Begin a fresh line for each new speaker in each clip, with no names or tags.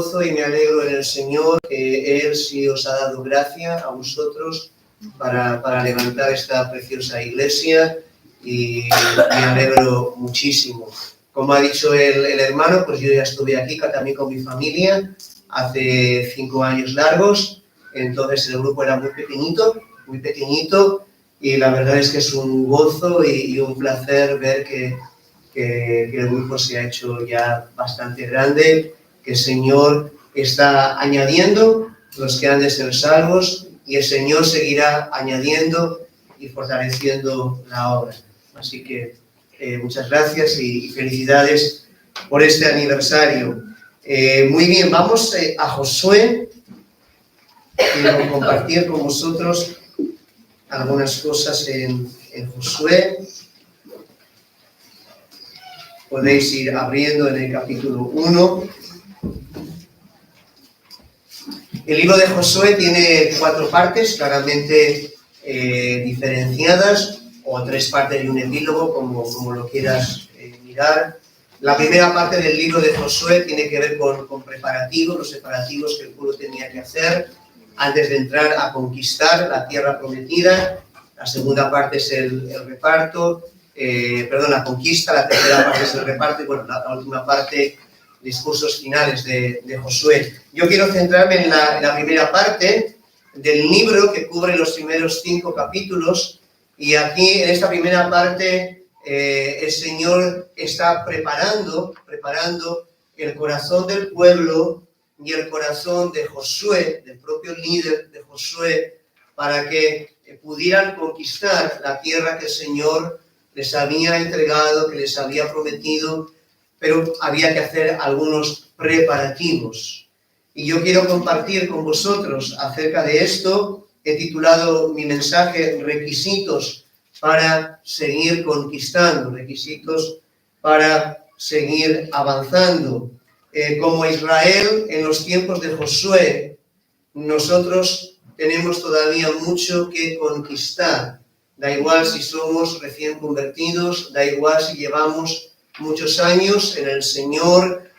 gozo y me alegro en el Señor que Él sí os ha dado gracia a vosotros para levantar esta preciosa iglesia y me alegro muchísimo. Como ha dicho el hermano, pues yo ya estuve aquí también con mi familia hace 5 años largos, entonces el grupo era muy pequeñito y la verdad es que es un gozo y un placer ver que el grupo se ha hecho ya bastante grande, que el Señor está añadiendo los que han de ser salvos y el Señor seguirá añadiendo y fortaleciendo la obra. Así que muchas gracias y felicidades por este aniversario. Muy bien, vamos a Josué. Quiero compartir con vosotros algunas cosas en Josué. Podéis ir abriendo en el capítulo 1. El libro de Josué tiene 4 partes, claramente diferenciadas, o 3 partes y un epílogo, como lo quieras mirar. La primera parte del libro de Josué tiene que ver con preparativos, los preparativos que el pueblo tenía que hacer antes de entrar a conquistar la tierra prometida. La segunda parte es el reparto, la conquista. La tercera parte es el reparto y bueno, la última parte, discursos finales de Josué. Yo quiero centrarme en la primera parte del libro que cubre los primeros 5 capítulos y aquí en esta primera parte el Señor está preparando el corazón del pueblo y el corazón de Josué, del propio líder de Josué, para que pudieran conquistar la tierra que el Señor les había entregado, que les había prometido, pero había que hacer algunos preparativos. Y yo quiero compartir con vosotros acerca de esto. He titulado mi mensaje Requisitos para seguir conquistando, requisitos para seguir avanzando. Como Israel en los tiempos de Josué, nosotros tenemos todavía mucho que conquistar. Da igual si somos recién convertidos, da igual si llevamos muchos años en el Señor,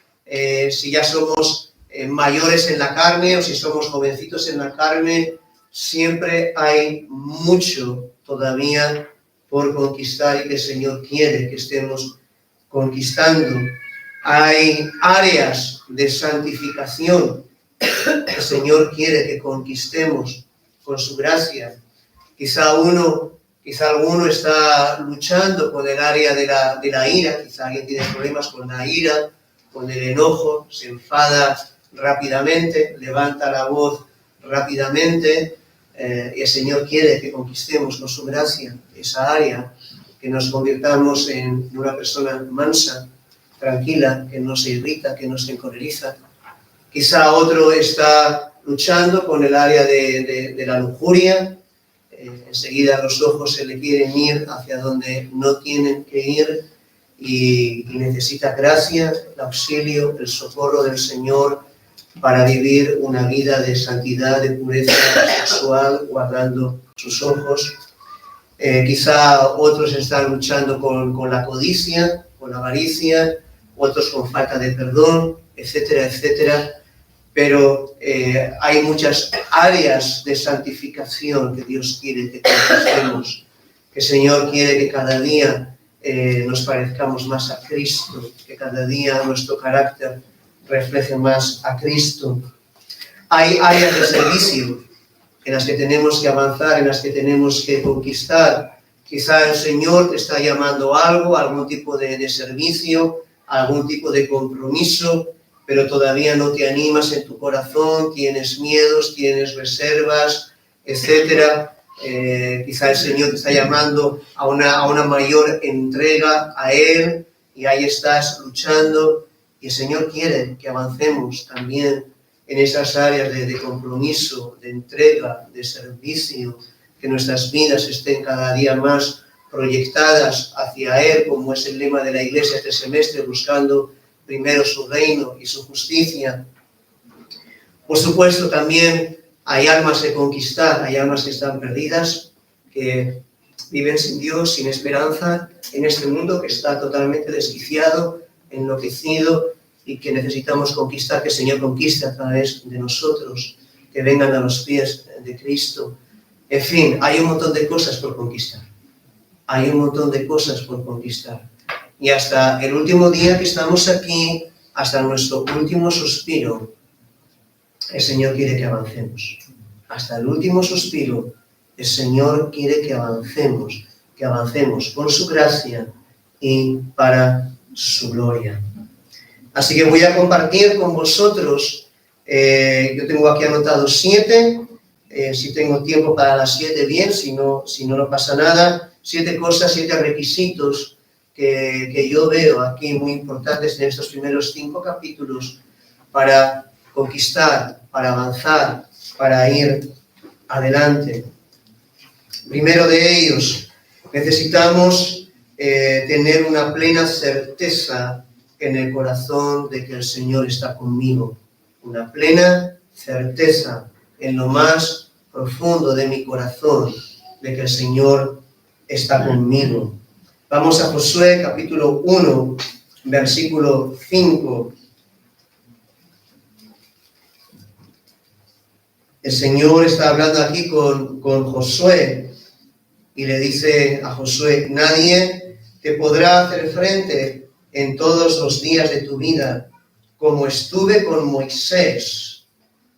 si ya somos mayores en la carne o si somos jovencitos en la carne, siempre hay mucho todavía por conquistar y que el Señor quiere que estemos conquistando. Hay áreas de santificación que el Señor quiere que conquistemos con su gracia. Quizá alguno está luchando con el área de la ira, quizá alguien tiene problemas con la ira, con el enojo, se enfada rápidamente, levanta la voz rápidamente, y el Señor quiere que conquistemos con su gracia esa área, que nos convirtamos en una persona mansa, tranquila, que no se irrita, que no se encoleriza. Quizá otro está luchando con el área de la lujuria. Enseguida los ojos se le quieren ir hacia donde no tienen que ir y necesita gracia, el auxilio, el socorro del Señor para vivir una vida de santidad, de pureza sexual, guardando sus ojos. Quizá otros están luchando con la codicia, con la avaricia, otros con falta de perdón, etcétera, etcétera. Pero hay muchas áreas de santificación que Dios quiere que conquistemos, que el Señor quiere que cada día nos parezcamos más a Cristo, que cada día nuestro carácter refleje más a Cristo. Hay áreas de servicio en las que tenemos que avanzar, en las que tenemos que conquistar. Quizá el Señor te está llamando a algo, a algún tipo de servicio, a algún tipo de compromiso, pero todavía no te animas en tu corazón, tienes miedos, tienes reservas, etcétera. Quizá el Señor te está llamando a una mayor entrega a Él y ahí estás luchando y el Señor quiere que avancemos también en esas áreas de compromiso, de entrega, de servicio, que nuestras vidas estén cada día más proyectadas hacia Él, como es el lema de la Iglesia este semestre, buscando primero su reino y su justicia. Por supuesto, también hay almas que conquistar, hay almas que están perdidas, que viven sin Dios, sin esperanza, en este mundo que está totalmente desquiciado, enloquecido, y que necesitamos conquistar, que el Señor conquiste a través de nosotros, que vengan a los pies de Cristo. En fin, hay un montón de cosas por conquistar. Hay un montón de cosas por conquistar. Y hasta el último día que estamos aquí, hasta nuestro último suspiro, el Señor quiere que avancemos. Hasta el último suspiro, el Señor quiere que avancemos con su gracia y para su gloria. Así que voy a compartir con vosotros, yo tengo aquí anotado 7, si tengo tiempo para las 7 bien, si no pasa nada, 7 cosas, 7 requisitos que yo veo aquí muy importantes en estos primeros 5 capítulos para conquistar, para avanzar, para ir adelante. Primero de ellos, necesitamos tener una plena certeza en el corazón de que el Señor está conmigo. Una plena certeza en lo más profundo de mi corazón de que el Señor está conmigo. Vamos a Josué capítulo 1, versículo 5. El Señor está hablando aquí con Josué y le dice a Josué: nadie te podrá hacer frente en todos los días de tu vida. Como estuve con Moisés,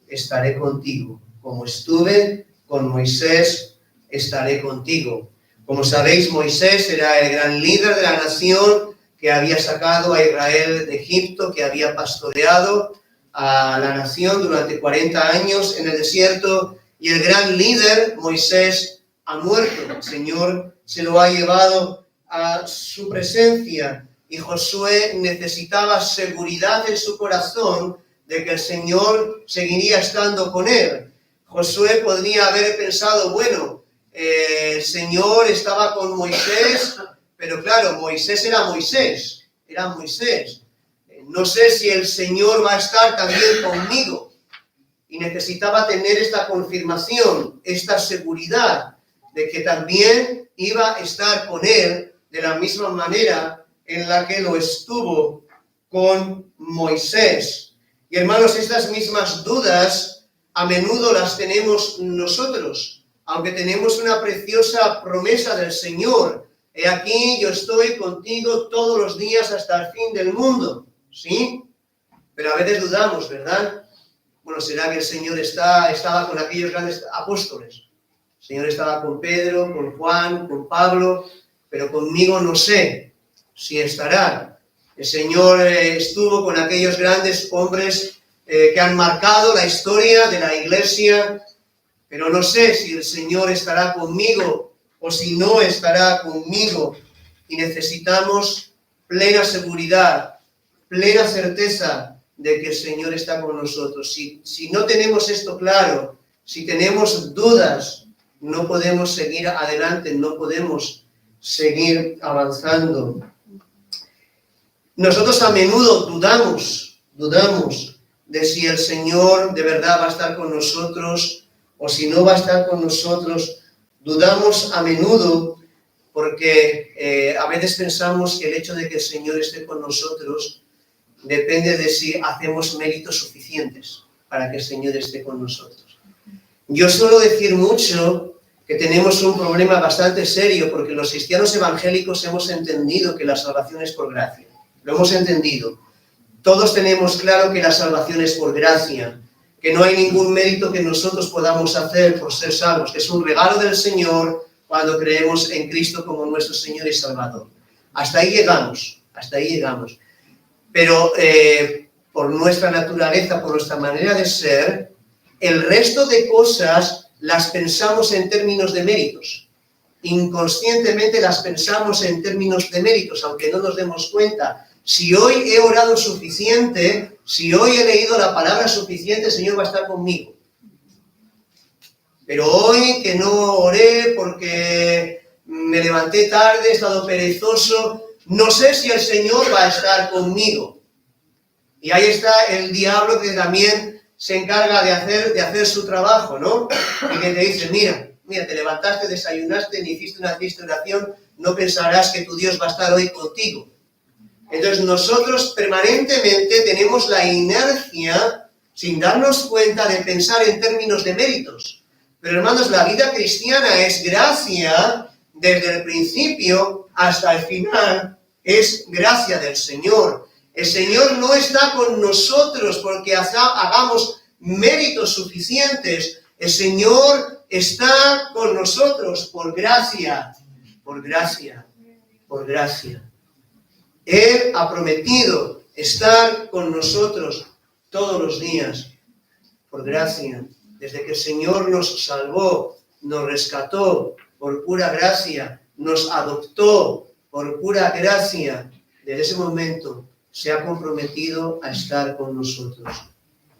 estaré contigo. Como estuve con Moisés, estaré contigo. Como sabéis, Moisés era el gran líder de la nación que había sacado a Israel de Egipto, que había pastoreado a la nación durante 40 años en el desierto, y el gran líder, Moisés, ha muerto. El Señor se lo ha llevado a su presencia, y Josué necesitaba seguridad en su corazón de que el Señor seguiría estando con él. Josué podría haber pensado, bueno, el Señor estaba con Moisés, pero claro, Moisés era Moisés. No sé si el Señor va a estar también conmigo. Y necesitaba tener esta confirmación, esta seguridad de que también iba a estar con él de la misma manera en la que lo estuvo con Moisés. Y hermanos, estas mismas dudas a menudo las tenemos nosotros, aunque tenemos una preciosa promesa del Señor. He aquí, yo estoy contigo todos los días hasta el fin del mundo. ¿Sí? Pero a veces dudamos, ¿verdad? Bueno, ¿será que el Señor estaba con aquellos grandes apóstoles? El Señor estaba con Pedro, con Juan, con Pablo, pero conmigo no sé si estará. El Señor estuvo con aquellos grandes hombres que han marcado la historia de la Iglesia, pero no sé si el Señor estará conmigo o si no estará conmigo. Y necesitamos plena seguridad, plena certeza de que el Señor está con nosotros. Si no tenemos esto claro, si tenemos dudas, no podemos seguir adelante, no podemos seguir avanzando. Nosotros a menudo dudamos de si el Señor de verdad va a estar con nosotros o si no va a estar con nosotros. Dudamos a menudo porque a veces pensamos que el hecho de que el Señor esté con nosotros depende de si hacemos méritos suficientes para que el Señor esté con nosotros. Yo suelo decir mucho que tenemos un problema bastante serio porque los cristianos evangélicos hemos entendido que la salvación es por gracia. Lo hemos entendido. Todos tenemos claro que la salvación es por gracia, que no hay ningún mérito que nosotros podamos hacer por ser salvos, que es un regalo del Señor cuando creemos en Cristo como nuestro Señor y Salvador. Hasta ahí llegamos. Pero por nuestra naturaleza, por nuestra manera de ser, el resto de cosas las pensamos en términos de méritos. Inconscientemente las pensamos en términos de méritos, aunque no nos demos cuenta. Si hoy he orado suficiente, si hoy he leído la palabra suficiente, el Señor va a estar conmigo. Pero hoy que no oré porque me levanté tarde, he estado perezoso, no sé si el Señor va a estar conmigo. Y ahí está el diablo que también se encarga de hacer su trabajo, ¿no? Y que te dice, mira, te levantaste, desayunaste, ni hiciste una triste oración, no pensarás que tu Dios va a estar hoy contigo. Entonces nosotros permanentemente tenemos la inercia, sin darnos cuenta, de pensar en términos de méritos. Pero hermanos, la vida cristiana es gracia desde el principio hasta el final, es gracia del Señor. El Señor no está con nosotros porque hagamos méritos suficientes. El Señor está con nosotros por gracia, por gracia, por gracia. Él ha prometido estar con nosotros todos los días, por gracia. Desde que el Señor nos salvó, nos rescató por pura gracia, nos adoptó por pura gracia, desde ese momento se ha comprometido a estar con nosotros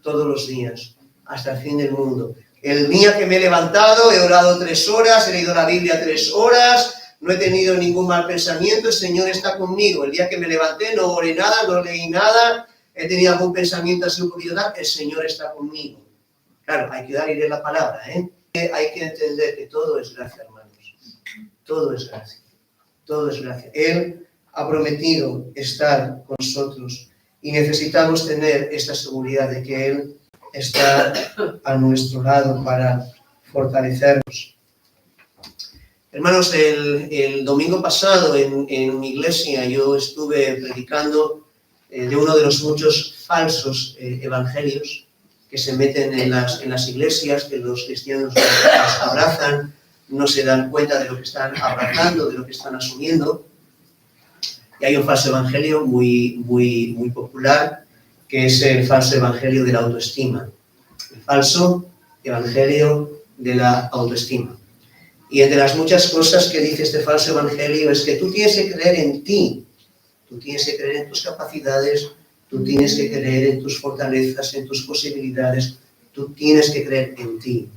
todos los días, hasta el fin del mundo. El día que me he levantado, he orado 3 horas, he leído la Biblia 3 horas, no he tenido ningún mal pensamiento, el Señor está conmigo. El día que me levanté, no oré nada, no leí nada, he tenido algún pensamiento así un poquito tal, el Señor está conmigo. Claro, hay que dar y leer la palabra, ¿eh? Hay que entender que todo es gracia, hermanos. Todo es gracia. Todo es gracia. Él ha prometido estar con nosotros y necesitamos tener esta seguridad de que Él está a nuestro lado para fortalecernos. Hermanos, el domingo pasado en mi iglesia yo estuve predicando de uno de los muchos falsos evangelios que se meten en las iglesias, que los cristianos los abrazan, no se dan cuenta de lo que están abrazando, de lo que están asumiendo. Y hay un falso evangelio muy popular, que es el falso evangelio de la autoestima. El falso evangelio de la autoestima. Y entre las muchas cosas que dice este falso evangelio es que tú tienes que creer en ti, tú tienes que creer en tus capacidades, tú tienes que creer en tus fortalezas, en tus posibilidades, tú tienes que creer en ti.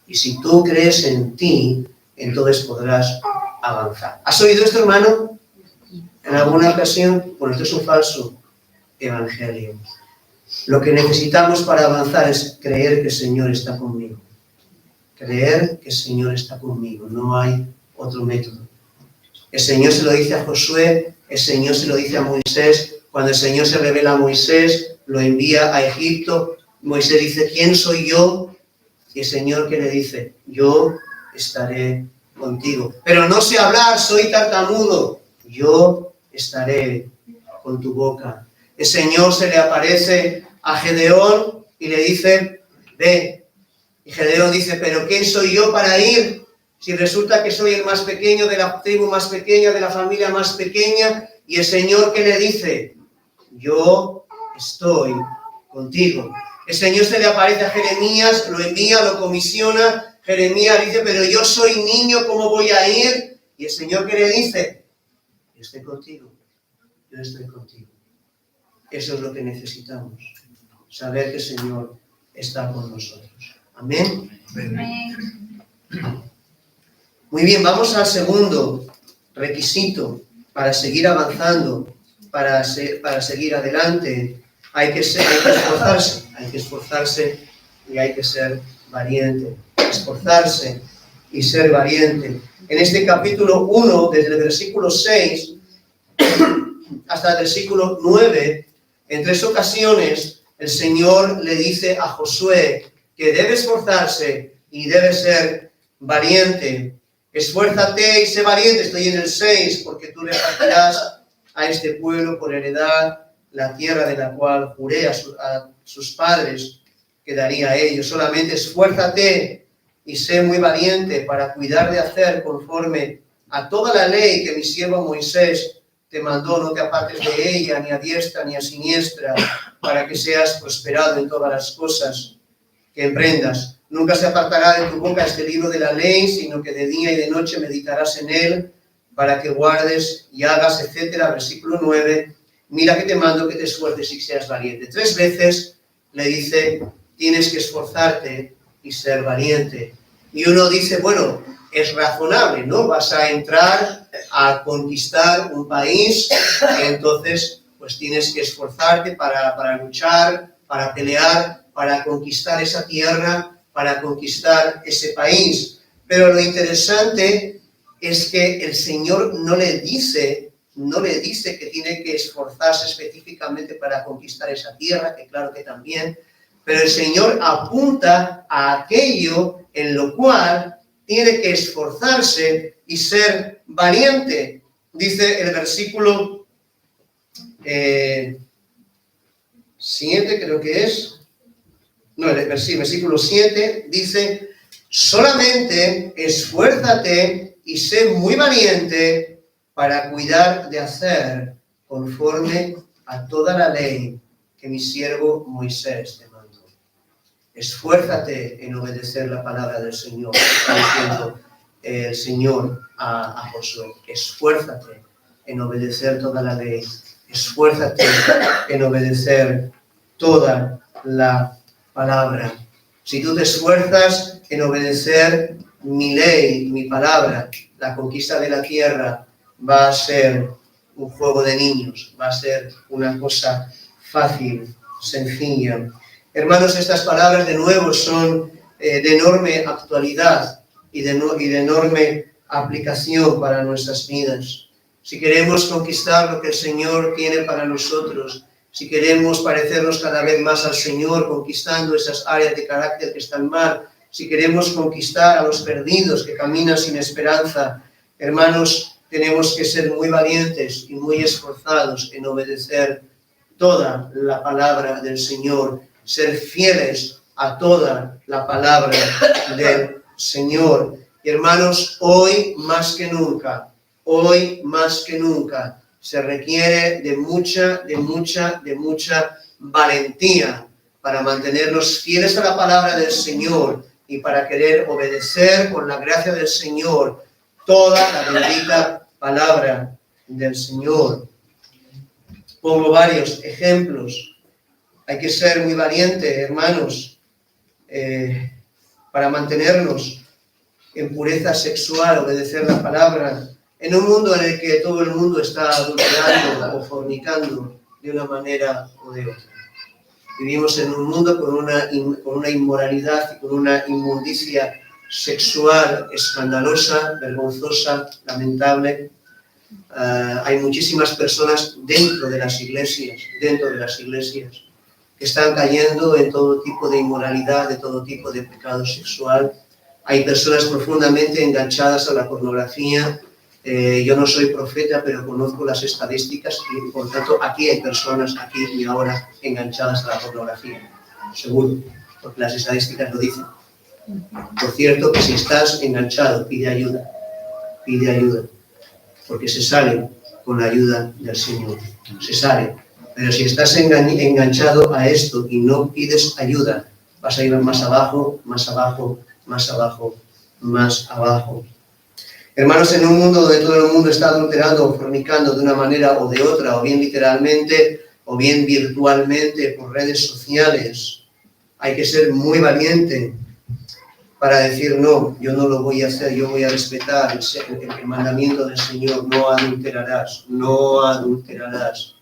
Y si tú crees en ti, entonces podrás avanzar. ¿Has oído esto, hermano? ¿En alguna ocasión? Bueno, esto es un falso evangelio. Lo que necesitamos para avanzar es creer que el Señor está conmigo. Creer que el Señor está conmigo. No hay otro método. El Señor se lo dice a Josué, el Señor se lo dice a Moisés. Cuando el Señor se revela a Moisés, lo envía a Egipto. Moisés dice, ¿quién soy yo? Y el Señor, ¿qué le dice? Yo estaré contigo. Pero no sé hablar, soy tartamudo. Yo estaré con tu boca. El Señor se le aparece a Gedeón y le dice, ve. Y Gedeón dice, ¿pero quién soy yo para ir? Si resulta que soy el más pequeño de la tribu más pequeña, de la familia más pequeña. Y el Señor, ¿qué le dice? Yo estoy contigo. El Señor se le aparece a Jeremías, lo envía, lo comisiona. Jeremías dice, pero yo soy niño, ¿cómo voy a ir? Y el Señor, ¿qué le dice? Yo estoy contigo. Yo estoy contigo. Eso es lo que necesitamos. Saber que el Señor está con nosotros. Amén.
Amén.
Muy bien, vamos al segundo requisito para seguir avanzando, para seguir adelante. Hay que esforzarse y hay que ser valiente. Esforzarse y ser valiente. En este capítulo 1, desde el versículo 6 hasta el versículo 9, en 3 ocasiones el Señor le dice a Josué que debe esforzarse y debe ser valiente. Esfuérzate y sé valiente, estoy en el 6, porque tú repartirás a este pueblo por heredad la tierra de la cual juré a sus padres que daría a ellos. Solamente esfuérzate y sé muy valiente para cuidar de hacer conforme a toda la ley que mi siervo Moisés te mandó. No te apartes de ella, ni a diestra ni a siniestra, para que seas prosperado en todas las cosas que emprendas. Nunca se apartará de tu boca este libro de la ley, sino que de día y de noche meditarás en él, para que guardes y hagas, etcétera. Versículo 9. Mira que te mando que te esfuerces y seas valiente. 3 veces le dice, tienes que esforzarte y ser valiente. Y uno dice, bueno, es razonable, ¿no? Vas a entrar a conquistar un país, entonces pues tienes que esforzarte para luchar, para pelear, para conquistar esa tierra, para conquistar ese país. Pero lo interesante es que el Señor no le dice no le dice que tiene que esforzarse específicamente para conquistar esa tierra, que claro que también, pero el Señor apunta a aquello en lo cual tiene que esforzarse y ser valiente. Dice el versículo 7, creo que es. No, el versículo 7 dice: solamente esfuérzate y sé muy valiente para cuidar de hacer conforme a toda la ley que mi siervo Moisés te mandó. Esfuérzate en obedecer la palabra del Señor, está diciendo el Señor a Josué. Esfuérzate en obedecer toda la ley. Esfuérzate en obedecer toda la palabra. Si tú te esfuerzas en obedecer mi ley, mi palabra, la conquista de la tierra va a ser un juego de niños, va a ser una cosa fácil, sencilla. Hermanos, estas palabras de nuevo son de enorme actualidad y de enorme aplicación para nuestras vidas. Si queremos conquistar lo que el Señor tiene para nosotros, si queremos parecernos cada vez más al Señor, conquistando esas áreas de carácter que están mal, si queremos conquistar a los perdidos que caminan sin esperanza, hermanos, tenemos que ser muy valientes y muy esforzados en obedecer toda la palabra del Señor, ser fieles a toda la palabra del Señor. Y hermanos, hoy más que nunca, se requiere de mucha valentía para mantenernos fieles a la palabra del Señor y para querer obedecer con la gracia del Señor toda la bendita palabra del Señor. Pongo varios ejemplos. Hay que ser muy valiente, hermanos, para mantenernos en pureza sexual, obedecer la palabra, en un mundo en el que todo el mundo está adulterando o fornicando de una manera o de otra. Vivimos en un mundo con una inmoralidad y con una inmundicia sexual escandalosa, vergonzosa, lamentable. Hay muchísimas personas dentro de las iglesias, que están cayendo en todo tipo de inmoralidad, de todo tipo de pecado sexual. Hay personas profundamente enganchadas a la pornografía. Yo no soy profeta, pero conozco las estadísticas y, por tanto, aquí hay personas, aquí y ahora, enganchadas a la pornografía. Seguro, porque las estadísticas lo dicen. Por cierto, que si estás enganchado, pide ayuda, porque se sale con la ayuda del Señor. Se sale. Pero si estás enganchado a esto y no pides ayuda, vas a ir más abajo, más abajo, más abajo, más abajo. Hermanos, en un mundo donde todo el mundo está adulterando o fornicando de una manera o de otra, o bien literalmente, o bien virtualmente, por redes sociales, hay que ser muy valiente para decir, no, yo no lo voy a hacer, yo voy a respetar el mandamiento del Señor, no adulterarás, no adulterarás.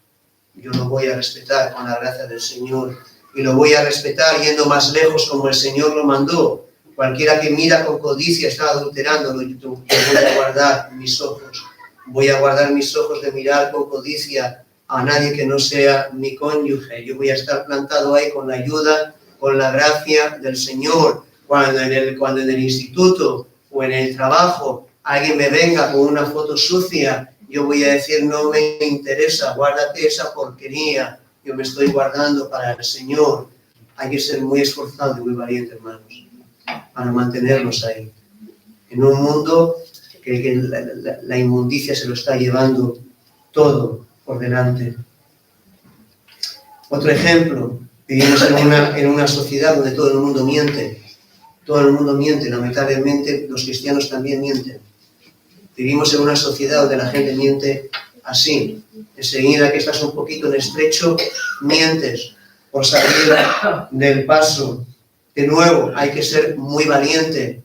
Yo lo voy a respetar con la gracia del Señor y lo voy a respetar yendo más lejos como el Señor lo mandó. Cualquiera que mira con codicia está adulterándolo. Yo voy a guardar mis ojos. Voy a guardar mis ojos de mirar con codicia a nadie que no sea mi cónyuge. Yo voy a estar plantado ahí con la ayuda, con la gracia del Señor. Cuando en el instituto o en el trabajo alguien me venga con una foto sucia, yo voy a decir, no me interesa, guárdate esa porquería. Yo me estoy guardando para el Señor. Hay que ser muy esforzado y muy valiente, hermanos, para mantenernos ahí. En un mundo que la inmundicia se lo está llevando todo por delante. Otro ejemplo, vivimos en una sociedad donde todo el mundo miente. Todo el mundo miente, lamentablemente los cristianos también mienten. Vivimos en una sociedad donde la gente miente así. Enseguida que estás un poquito en estrecho, mientes por salir del paso. De nuevo, hay que ser muy valientes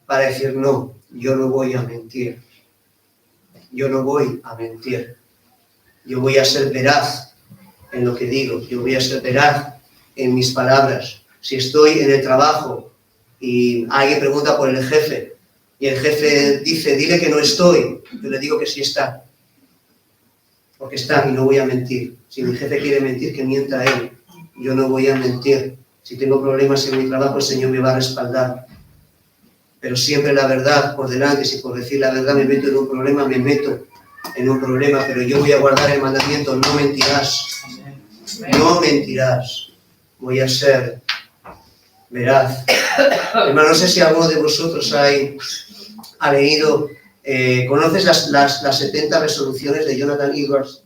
para decir, no, yo no voy a mentir. Yo no voy a mentir. Yo voy a ser veraz en lo que digo. Yo voy a ser veraz en mis palabras. Si estoy en el trabajo y alguien pregunta por el jefe y el jefe dice, dile que no estoy, yo le digo que sí está. porque está, y no voy a mentir. Si mi jefe quiere mentir, que mienta él. Yo no voy a mentir. Si tengo problemas en mi trabajo, el Señor me va a respaldar. Pero siempre la verdad por delante. Si por decir la verdad me meto en un problema, me meto en un problema. Pero yo voy a guardar el mandamiento, no mentirás. No mentirás. Voy a ser veraz. Hermano, no sé si alguno de vosotros ha leído, ¿conoces las 70 resoluciones de Jonathan Edwards?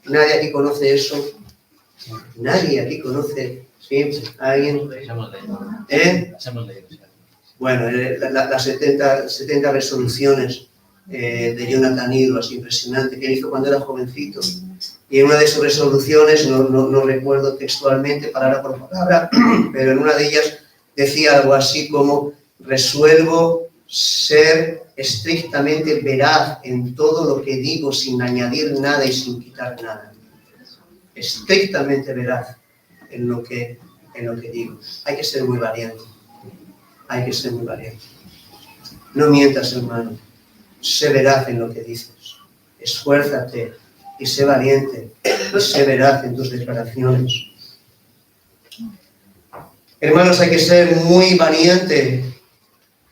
¿Nadie aquí conoce eso? Nadie aquí conoce. ¿Sí? ¿Alguien? Bueno, las 70 resoluciones de Jonathan Edwards, impresionante, que él hizo cuando era jovencito. Y en una de sus resoluciones, no recuerdo textualmente, palabra por palabra, pero en una de ellas decía algo así como: resuelvo ser estrictamente veraz en todo lo que digo, sin añadir nada y sin quitar nada. Estrictamente veraz en lo que digo. Hay que ser muy valiente. Hay que ser muy valiente. No mientas, hermano. Sé veraz en lo que dices. Esfuérzate y sé valiente y sé veraz en tus declaraciones. Hermanos, hay que ser muy valiente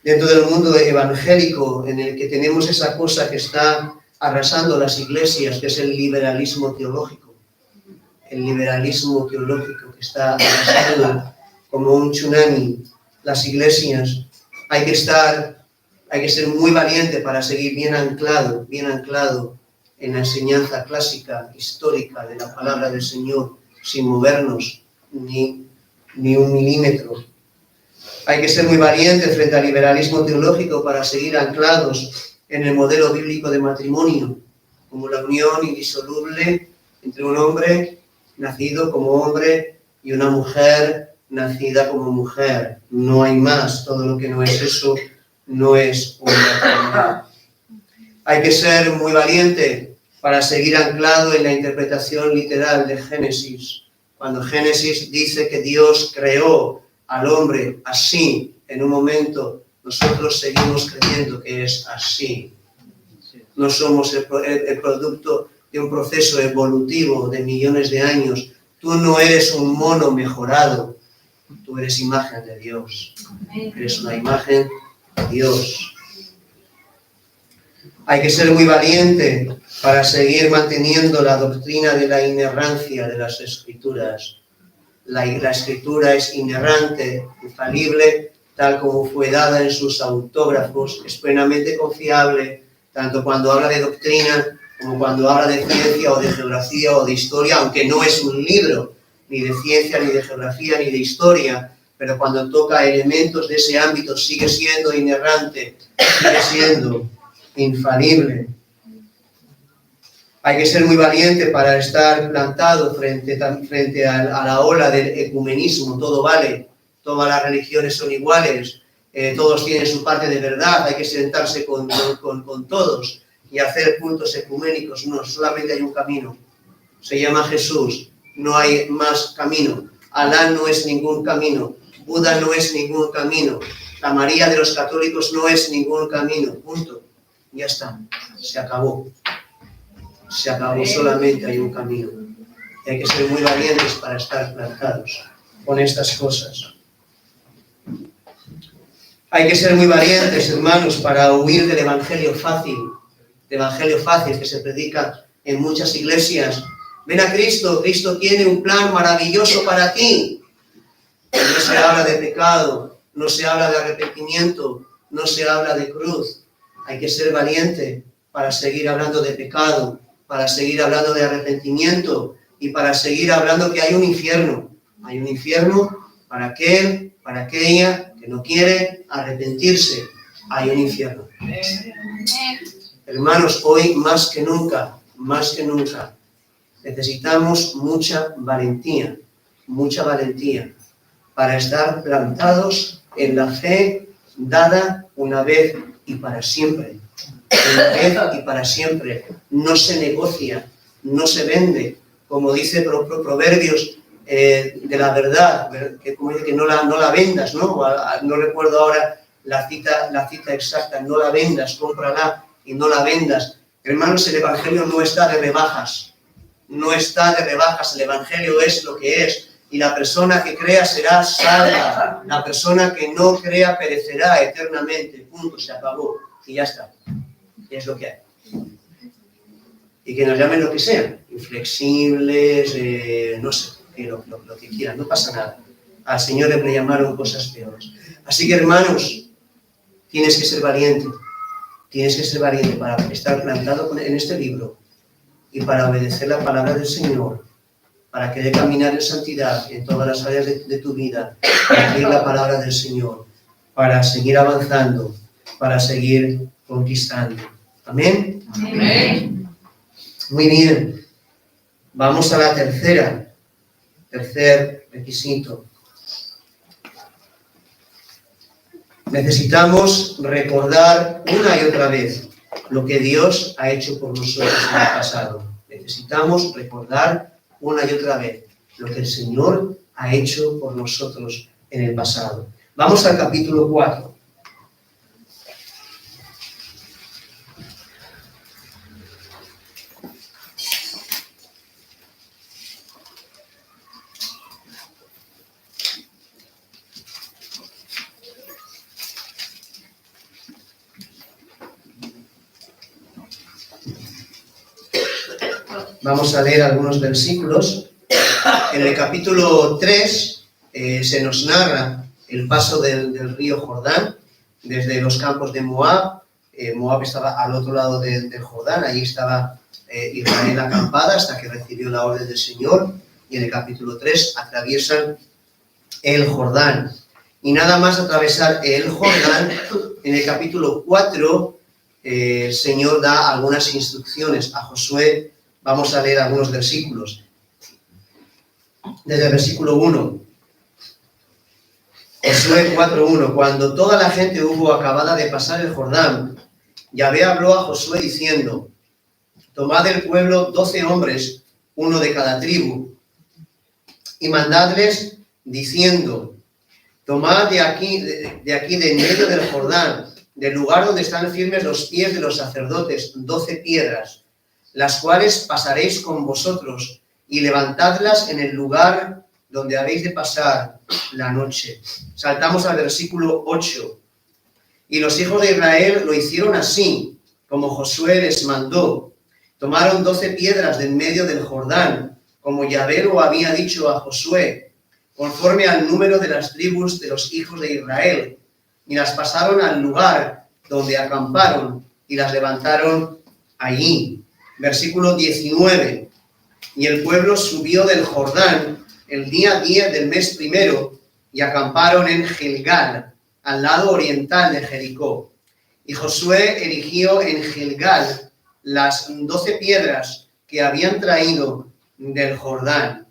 dentro del mundo evangélico, en el que tenemos esa cosa que está arrasando las iglesias, que es el liberalismo teológico. El liberalismo teológico que está arrasando como un tsunami las iglesias. Hay que ser muy valiente para seguir bien anclado en la enseñanza clásica, histórica de la palabra del Señor, sin movernos ni un milímetro. Hay que ser muy valiente frente al liberalismo teológico para seguir anclados en el modelo bíblico de matrimonio, como la unión indisoluble entre un hombre nacido como hombre y una mujer nacida como mujer. No hay más. Todo lo que no es eso no es un matrimonio. Hay que ser muy valiente para seguir anclado en la interpretación literal de Génesis. Cuando Génesis dice que Dios creó al hombre así, en un momento, nosotros seguimos creyendo que es así. No somos el producto de un proceso evolutivo de millones de años. Tú no eres un mono mejorado, tú eres imagen de Dios. Eres una imagen de Dios. Hay que ser muy valiente para seguir manteniendo la doctrina de la inerrancia de las Escrituras. La Escritura es inerrante, infalible, tal como fue dada en sus autógrafos, es plenamente confiable, tanto cuando habla de doctrina como cuando habla de ciencia o de geografía o de historia, aunque no es un libro ni de ciencia, ni de geografía, ni de historia, pero cuando toca elementos de ese ámbito sigue siendo inerrante, sigue siendo infalible. Hay que ser muy valiente para estar plantado frente a la ola del ecumenismo. Todo vale, todas las religiones son iguales, todos tienen su parte de verdad, hay que sentarse con todos y hacer puntos ecuménicos. No, solamente hay un camino, se llama Jesús, no hay más camino. Alá no es ningún camino, Buda no es ningún camino, la María de los católicos no es ningún camino, punto. Ya está, se acabó. Se acabó, solamente hay un camino. Y hay que ser muy valientes para estar plantados con estas cosas. Hay que ser muy valientes, hermanos, para huir del evangelio fácil que se predica en muchas iglesias. Ven a Cristo, Cristo tiene un plan maravilloso para ti. No se habla de pecado, no se habla de arrepentimiento, no se habla de cruz. Hay que ser valiente para seguir hablando de pecado, para seguir hablando de arrepentimiento y para seguir hablando que hay un infierno. Hay un infierno para aquel, para aquella que no quiere arrepentirse. Hay un infierno. Hermanos, hoy más que nunca, necesitamos mucha valentía para estar plantados en la fe dada una vez y para siempre. Una vez y para siempre. No se negocia, no se vende, como dice Proverbios de la verdad, que como dice que no la vendas, ¿no? No recuerdo ahora la cita exacta, no la vendas, cómprala y no la vendas. Hermanos, el Evangelio no está de rebajas. No está de rebajas. El Evangelio es lo que es. Y la persona que crea será salva. La persona que no crea perecerá eternamente. Punto, se acabó. Y ya está. Es lo que hay. Y que nos llamen lo que sean. Inflexibles, no sé, lo que quieran. No pasa nada. Al Señor le llamaron cosas peores. Así que, hermanos, tienes que ser valiente. Tienes que ser valiente para estar plantado en este libro y para obedecer la palabra del Señor, para querer caminar en santidad en todas las áreas de tu vida, para creer la palabra del Señor, para seguir avanzando, para seguir conquistando. ¿Amén?
Amén.
Muy bien. Vamos a la tercer requisito. Necesitamos recordar una y otra vez lo que Dios ha hecho por nosotros en el pasado. Necesitamos recordar una y otra vez lo que el Señor ha hecho por nosotros en el pasado. Vamos al capítulo 4. Vamos a leer algunos versículos. En el capítulo 3 se nos narra el paso del río Jordán desde los campos de Moab. Moab estaba al otro lado del Jordán, allí estaba Israel acampada hasta que recibió la orden del Señor. Y en el capítulo 3 atraviesan el Jordán. Y nada más atravesar el Jordán, en el capítulo 4 el Señor da algunas instrucciones a Josué. Vamos a leer algunos versículos. Desde el versículo 1. Josué 4:1. Cuando toda la gente hubo acabada de pasar el Jordán, Yahvé habló a Josué diciendo: tomad del pueblo 12 hombres, uno de cada tribu, y mandadles diciendo: tomad de aquí de en medio del Jordán, del lugar donde están firmes los pies de los sacerdotes, 12 piedras, las cuales pasaréis con vosotros, y levantadlas en el lugar donde habéis de pasar la noche. Saltamos al versículo 8. Y los hijos de Israel lo hicieron así, como Josué les mandó. Tomaron 12 piedras de en medio del Jordán, como Yahvé lo había dicho a Josué, conforme al número de las tribus de los hijos de Israel, y las pasaron al lugar donde acamparon, y las levantaron allí. Versículo 19. Y el pueblo subió del Jordán el día 10 del mes primero y acamparon en Gilgal, al lado oriental de Jericó. Y Josué erigió en Gilgal las 12 piedras que habían traído del Jordán.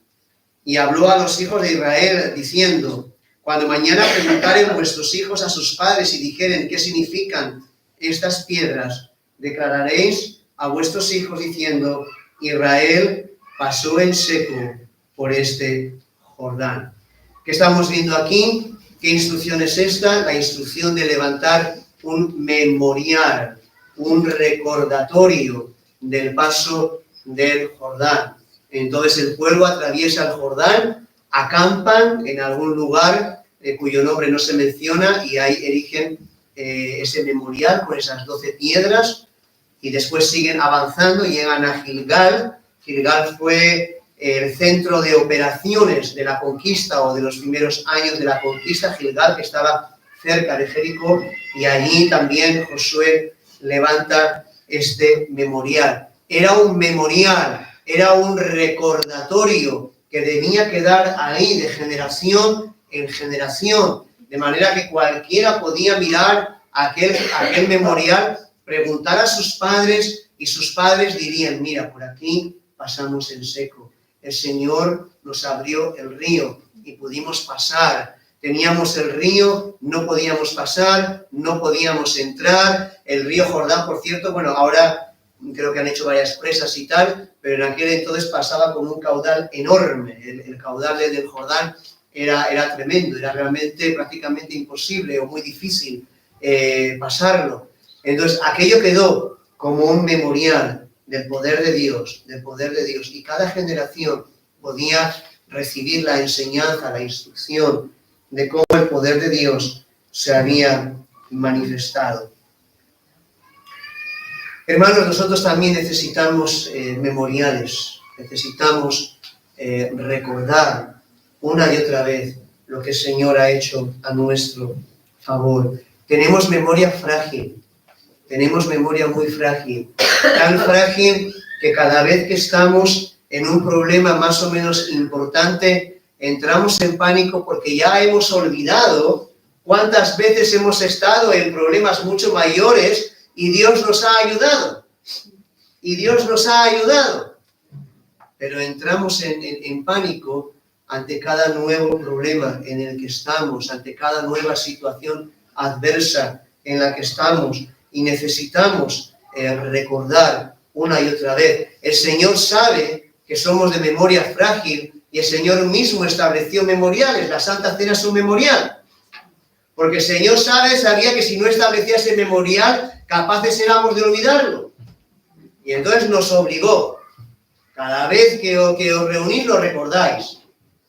Y habló a los hijos de Israel diciendo: cuando mañana preguntaren vuestros hijos a sus padres y dijeren qué significan estas piedras, declararéis a vuestros hijos diciendo: Israel pasó en seco por este Jordán. ¿Qué estamos viendo aquí? ¿Qué instrucción es esta? La instrucción de levantar un memorial, un recordatorio del paso del Jordán. Entonces el pueblo atraviesa el Jordán, acampan en algún lugar cuyo nombre no se menciona, y ahí erigen ese memorial con esas 12 piedras. Y después siguen avanzando y llegan a Gilgal. Gilgal fue el centro de operaciones de la conquista o de los primeros años de la conquista. Gilgal, que estaba cerca de Jericó, y allí también Josué levanta este memorial. Era un memorial, era un recordatorio que debía quedar ahí de generación en generación, de manera que cualquiera podía mirar aquel memorial, preguntar a sus padres, y sus padres dirían: mira, por aquí pasamos en seco. El Señor nos abrió el río y pudimos pasar. Teníamos el río, no podíamos pasar, no podíamos entrar. El río Jordán, por cierto, bueno, ahora creo que han hecho varias presas y tal, pero en aquel entonces pasaba con un caudal enorme. El caudal del Jordán era tremendo, era realmente prácticamente imposible o muy difícil pasarlo. Entonces, aquello quedó como un memorial del poder de Dios, y cada generación podía recibir la enseñanza, la instrucción de cómo el poder de Dios se había manifestado. Hermanos, nosotros también necesitamos memoriales, necesitamos recordar una y otra vez lo que el Señor ha hecho a nuestro favor. Tenemos memoria frágil, tenemos memoria muy frágil, tan frágil que cada vez que estamos en un problema más o menos importante, entramos en pánico porque ya hemos olvidado cuántas veces hemos estado en problemas mucho mayores y Dios nos ha ayudado. Y Dios nos ha ayudado. Pero entramos en pánico ante cada nuevo problema en el que estamos, ante cada nueva situación adversa en la que estamos, y necesitamos recordar una y otra vez. El Señor sabe que somos de memoria frágil y el Señor mismo estableció memoriales. La Santa Cena es un memorial. Porque el Señor sabía que si no establecía ese memorial, capaces éramos de olvidarlo. Y entonces nos obligó. Cada vez que os reunís, lo recordáis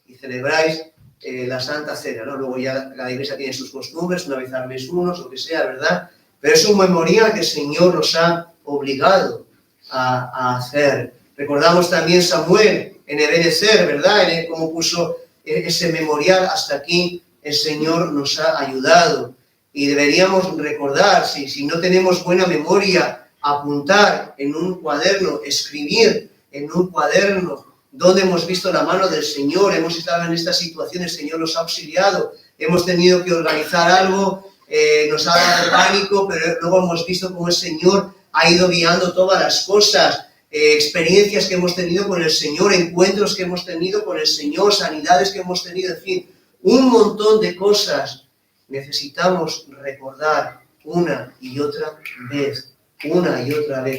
y celebráis la Santa Cena, ¿no? Luego ya la Iglesia tiene sus costumbres, una vez al mes unos, lo que sea, ¿verdad? Pero es un memorial que el Señor nos ha obligado a hacer. Recordamos también Samuel en Ebenezer, ¿verdad? Cómo puso ese memorial. Hasta aquí el Señor nos ha ayudado. Y deberíamos recordar, si no tenemos buena memoria, apuntar en un cuaderno, escribir en un cuaderno donde hemos visto la mano del Señor, hemos estado en esta situación, el Señor nos ha auxiliado, hemos tenido que organizar algo, nos ha dado pánico, pero luego hemos visto cómo el Señor ha ido guiando todas las cosas, experiencias que hemos tenido con el Señor, encuentros que hemos tenido con el Señor, sanidades que hemos tenido, en fin, un montón de cosas. Necesitamos recordar una y otra vez,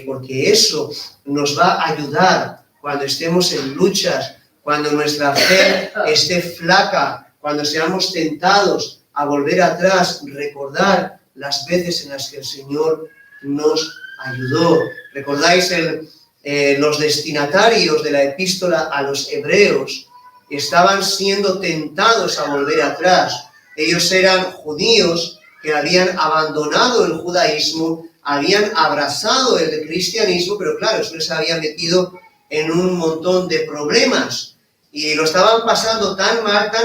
porque eso nos va a ayudar cuando estemos en luchas, cuando nuestra fe esté flaca, cuando seamos tentados a volver atrás, recordar las veces en las que el Señor nos ayudó. ¿Recordáis los destinatarios de la epístola a los hebreos? Estaban siendo tentados a volver atrás. Ellos eran judíos que habían abandonado el judaísmo, habían abrazado el cristianismo, pero claro, eso les había metido en un montón de problemas. Y lo estaban pasando tan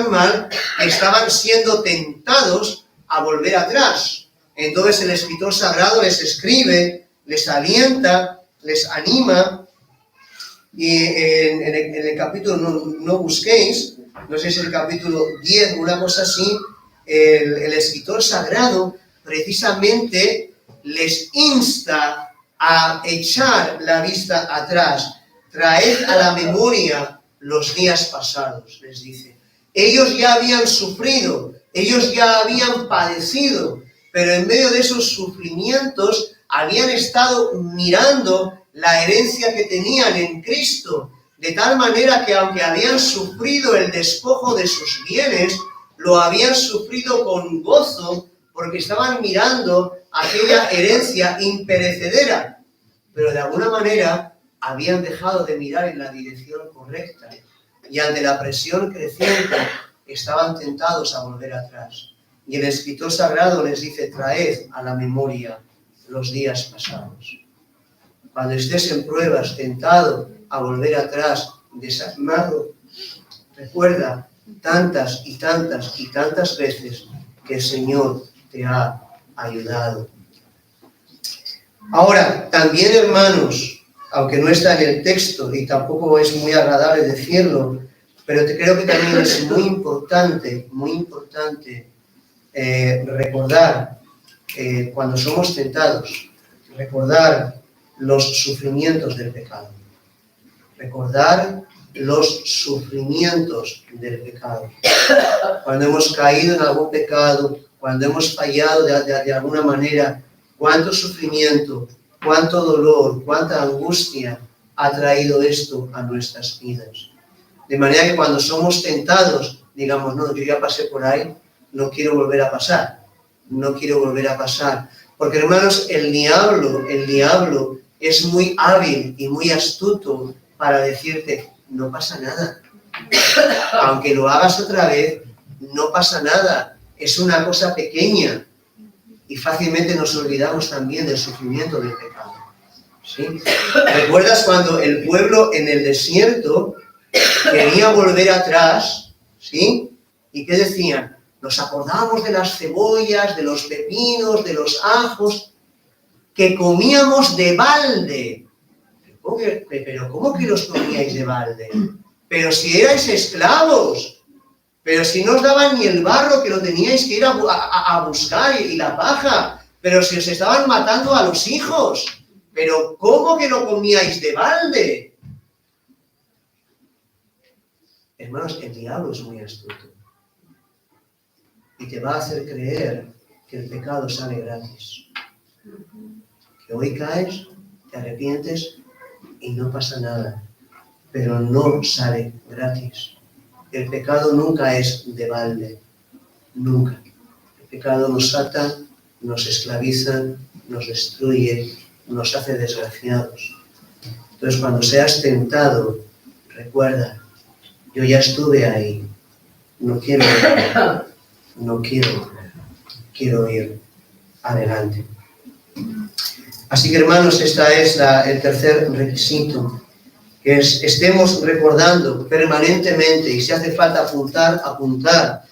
mal, que estaban siendo tentados a volver atrás. Entonces el escritor sagrado les escribe, les alienta, les anima. Y en el capítulo, no busquéis, no sé si es el capítulo 10, una cosa así, el escritor sagrado precisamente les insta a echar la vista atrás. Traed a la memoria los días pasados, les dice. Ellos ya habían sufrido, ellos ya habían padecido, pero en medio de esos sufrimientos habían estado mirando la herencia que tenían en Cristo, de tal manera que aunque habían sufrido el despojo de sus bienes, lo habían sufrido con gozo, porque estaban mirando aquella herencia imperecedera, pero de alguna manera habían dejado de mirar en la dirección correcta, y ante la presión creciente estaban tentados a volver atrás. Y el escritor sagrado les dice: traed a la memoria los días pasados. Cuando estés en pruebas, tentado a volver atrás, desanimado, recuerda tantas y tantas y tantas veces que el Señor te ha ayudado. Ahora, también, hermanos, aunque no está en el texto y tampoco es muy agradable decirlo, pero creo que también es muy importante recordar cuando somos tentados, recordar los sufrimientos del pecado. Recordar los sufrimientos del pecado. Cuando hemos caído en algún pecado, cuando hemos fallado de alguna manera, cuánto sufrimiento, cuánto dolor, cuánta angustia ha traído esto a nuestras vidas. De manera que cuando somos tentados, digamos: no, yo ya pasé por ahí, no quiero volver a pasar. No quiero volver a pasar. Porque, hermanos, el diablo es muy hábil y muy astuto para decirte, no pasa nada. Aunque lo hagas otra vez, no pasa nada. Es una cosa pequeña. Y fácilmente nos olvidamos también del sufrimiento del pecado. ¿Sí? ¿Recuerdas cuando el pueblo en el desierto quería volver atrás? ¿Sí? ¿Y qué decían? Nos acordamos de las cebollas, de los pepinos, de los ajos, que comíamos de balde. ¿Pero cómo que los comíais de balde? Pero si erais esclavos, pero si no os daban ni el barro que lo teníais que ir a buscar y la paja, pero si os estaban matando a los hijos, pero ¿cómo que lo comíais de balde? Hermanos, el diablo es muy astuto y te va a hacer creer que el pecado sale gratis. Que hoy caes, te arrepientes y no pasa nada, pero no sale gratis. El pecado nunca es de balde, nunca. El pecado nos ata, nos esclaviza, nos destruye, nos hace desgraciados. Entonces, cuando seas tentado, recuerda, yo ya estuve ahí, no quiero quiero ir adelante. Así que, hermanos, esta es el tercer requisito, que es estemos recordando permanentemente, y si hace falta apuntar,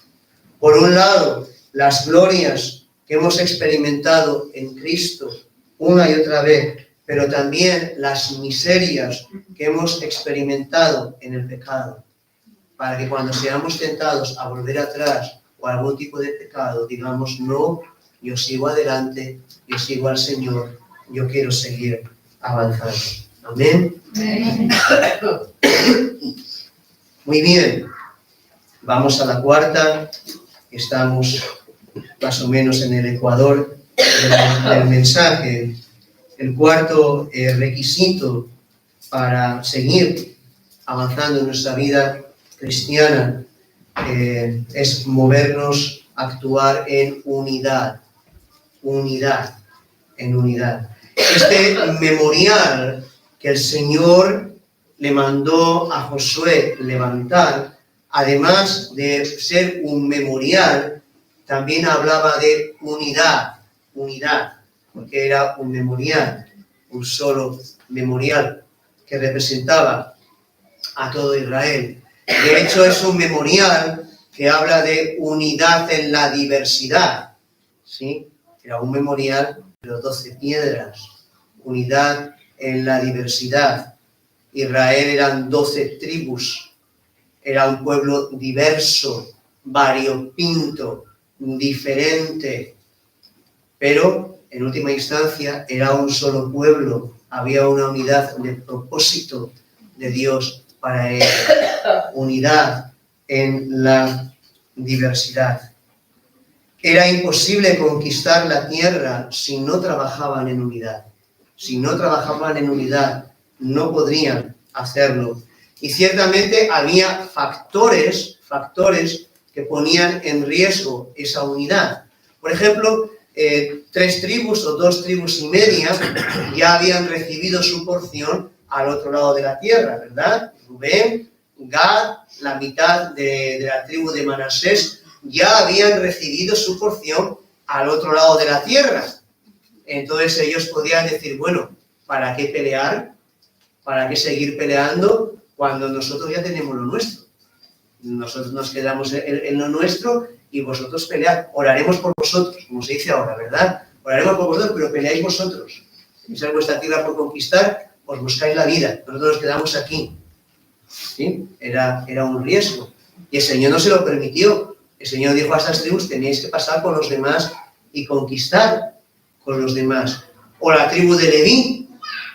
por un lado, las glorias que hemos experimentado en Cristo una y otra vez, pero también las miserias que hemos experimentado en el pecado, para que cuando seamos tentados a volver atrás o a algún tipo de pecado, digamos, no, yo sigo adelante, yo sigo al Señor, yo quiero seguir avanzando. Amén. Muy bien. Vamos a la cuarta. Estamos más o menos en el ecuador del mensaje. El cuarto requisito para seguir avanzando en nuestra vida cristiana es movernos, actuar en unidad. En unidad. Este memorial que el Señor le mandó a Josué levantar, además de ser un memorial, también hablaba de unidad, porque era un memorial, un solo memorial que representaba a todo Israel. De hecho, es un memorial que habla de unidad en la diversidad, ¿sí? Era un memorial de los 12 piedras, unidad en la diversidad. Israel eran 12 tribus, era un pueblo diverso, variopinto, diferente, pero en última instancia era un solo pueblo, había una unidad de propósito de Dios para ellos, unidad en la diversidad. Era imposible conquistar la tierra si no trabajaban en unidad. Si no trabajaban en unidad, no podrían hacerlo. Y ciertamente había factores que ponían en riesgo esa unidad. Por ejemplo, 3 tribus o 2 tribus y media ya habían recibido su porción al otro lado de la tierra, ¿verdad? Rubén, Gad, la mitad de la tribu de Manasés, ya habían recibido su porción al otro lado de la tierra. Entonces ellos podían decir, bueno, ¿para qué pelear? ¿Para qué seguir peleando cuando nosotros ya tenemos lo nuestro? Nosotros nos quedamos en lo nuestro y vosotros pelead. Oraremos por vosotros, como se dice ahora, ¿verdad? Oraremos por vosotros, pero peleáis vosotros. Esa es vuestra tierra por conquistar, os buscáis la vida. Nosotros nos quedamos aquí. ¿Sí? Era un riesgo. Y el Señor no se lo permitió. El Señor dijo a estas tribus, tenéis que pasar con los demás y conquistar con los demás. O la tribu de Leví.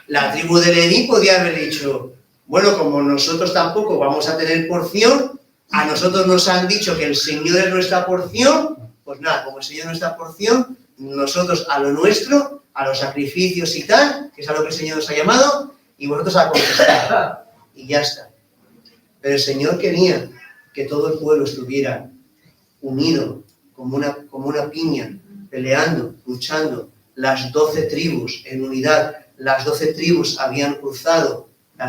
La tribu de Leví podía haber dicho, bueno, como nosotros tampoco vamos a tener porción, a nosotros nos han dicho que el Señor es nuestra porción, pues nada, como el Señor es nuestra porción, nosotros a lo nuestro, a los sacrificios y tal, que es a lo que el Señor nos ha llamado, y vosotros a conquistar. Y ya está. Pero el Señor quería que todo el pueblo estuviera unido, como una piña, peleando, luchando, las 12 tribus en unidad, las 12 tribus habían cruzado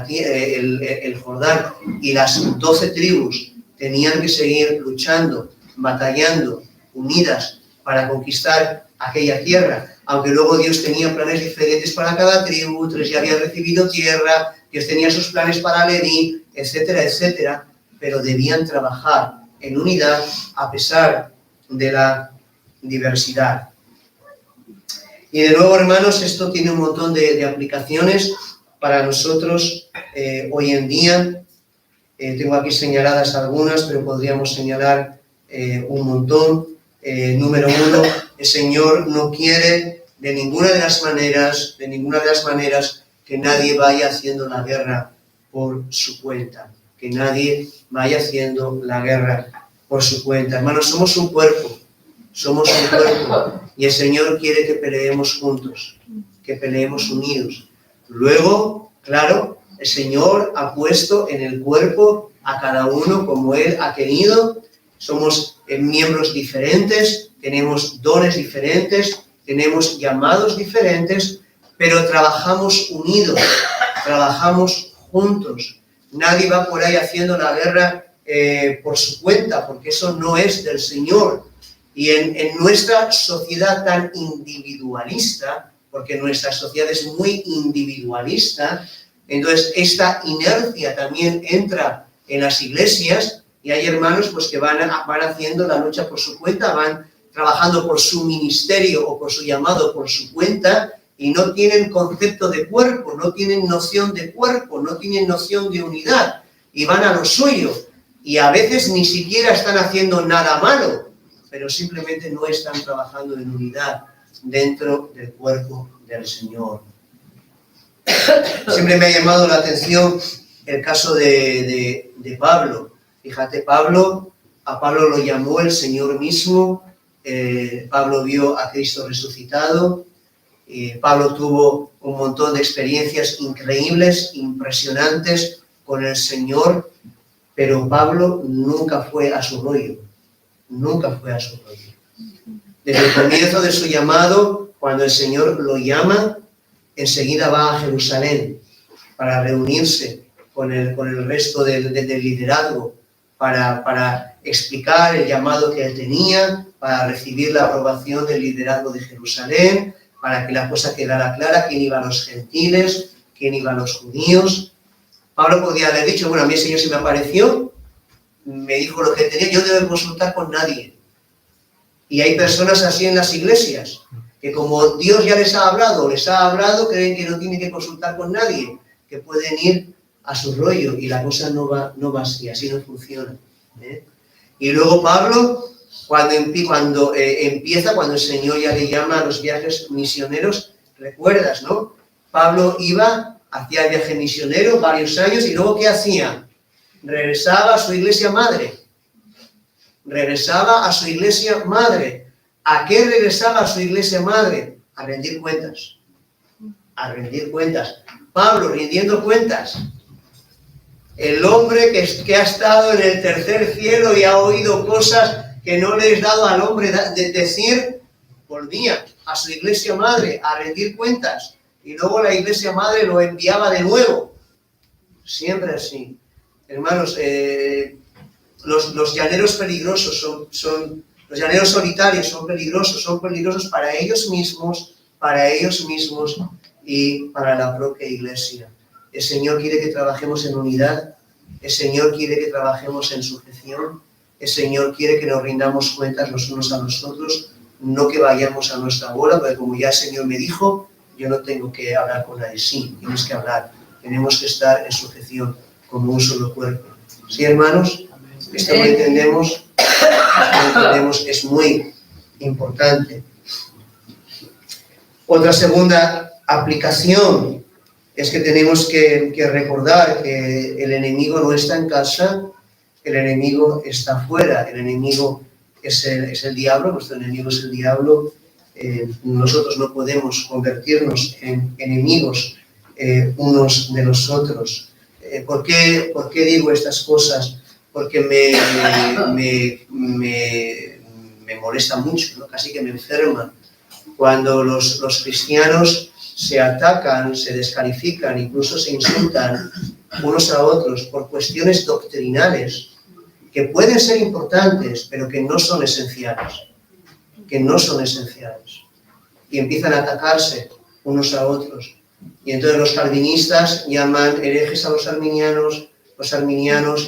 el Jordán y las 12 tribus tenían que seguir luchando, batallando, unidas para conquistar aquella tierra, aunque luego Dios tenía planes diferentes para cada tribu, 3 ya habían recibido tierra, Dios tenía sus planes para Leví, etcétera, etcétera, pero debían trabajar en unidad a pesar de la diversidad. Y de nuevo, hermanos, esto tiene un montón de aplicaciones para nosotros hoy en día. Tengo aquí señaladas algunas, pero podríamos señalar un montón. Número 1, el Señor no quiere de ninguna de las maneras que nadie vaya haciendo la guerra por su cuenta. Que nadie vaya haciendo la guerra por su cuenta. Hermanos, somos un cuerpo, y el Señor quiere que peleemos juntos, que peleemos unidos. Luego, claro, el Señor ha puesto en el cuerpo a cada uno como Él ha querido. Somos miembros diferentes, tenemos dones diferentes, tenemos llamados diferentes, pero trabajamos unidos, trabajamos juntos. Nadie va por ahí haciendo la guerra por su cuenta, porque eso no es del Señor. Y en nuestra sociedad tan individualista, porque nuestra sociedad es muy individualista, entonces esta inercia también entra en las iglesias, y hay hermanos pues que van haciendo la lucha por su cuenta, van trabajando por su ministerio o por su llamado por su cuenta, y no tienen concepto de cuerpo, no tienen noción de cuerpo, no tienen noción de unidad, y van a lo suyo, y a veces ni siquiera están haciendo nada malo, pero simplemente no están trabajando en unidad dentro del cuerpo del Señor. Siempre me ha llamado la atención el caso de Pablo. Fíjate, a Pablo lo llamó el Señor mismo. Pablo vio a Cristo resucitado. Pablo tuvo un montón de experiencias increíbles, impresionantes con el Señor, pero Pablo nunca fue a su rollo. Nunca fue a su rollo. Desde el comienzo de su llamado, cuando el Señor lo llama, enseguida va a Jerusalén para reunirse con el resto del liderazgo, para explicar el llamado que él tenía, para recibir la aprobación del liderazgo de Jerusalén, para que la cosa quedara clara, quién iba a los gentiles, quién iba a los judíos. Pablo podía haber dicho, bueno, a mí el Señor se me apareció, me dijo lo que tenía, yo debo consultar con nadie. Y hay personas así en las iglesias, que como Dios ya les ha hablado, creen que no tienen que consultar con nadie, que pueden ir a su rollo, y la cosa no va así no funciona. Y luego Pablo, cuando el Señor ya le llama a los viajes misioneros, recuerdas, ¿no? Pablo hacía el viaje misionero varios años, y luego ¿qué hacía? Regresaba a su iglesia madre. ¿A qué regresaba a su iglesia madre? A rendir cuentas. Pablo rindiendo cuentas. El hombre que ha estado en el tercer cielo y ha oído cosas que no le es dado al hombre de decir, volvía a su iglesia madre a rendir cuentas. Y luego la iglesia madre lo enviaba de nuevo. Siempre así. Hermanos, los llaneros peligrosos los llaneros solitarios son peligrosos para ellos mismos y para la propia iglesia. El Señor quiere que trabajemos en unidad, el Señor quiere que trabajemos en sujeción, el Señor quiere que nos rindamos cuentas los unos a los otros, no que vayamos a nuestra bola, porque como ya el Señor me dijo, yo no tengo que hablar con nadie. Sí, tienes que hablar, tenemos que estar en sujeción como un solo cuerpo. ¿Sí, hermanos? Esto lo entendemos, es muy importante. Otra segunda aplicación es que tenemos que recordar que el enemigo no está en casa, el enemigo está fuera, el enemigo es el diablo, nuestro enemigo es el diablo. Nosotros no podemos convertirnos en enemigos unos de los otros. ¿Por qué digo estas cosas? Porque me molesta mucho, ¿no? Casi que me enferma cuando los cristianos se atacan, se descalifican, incluso se insultan unos a otros por cuestiones doctrinales que pueden ser importantes, pero que no son esenciales. Y empiezan a atacarse unos a otros. Y entonces los calvinistas llaman herejes a los arminianos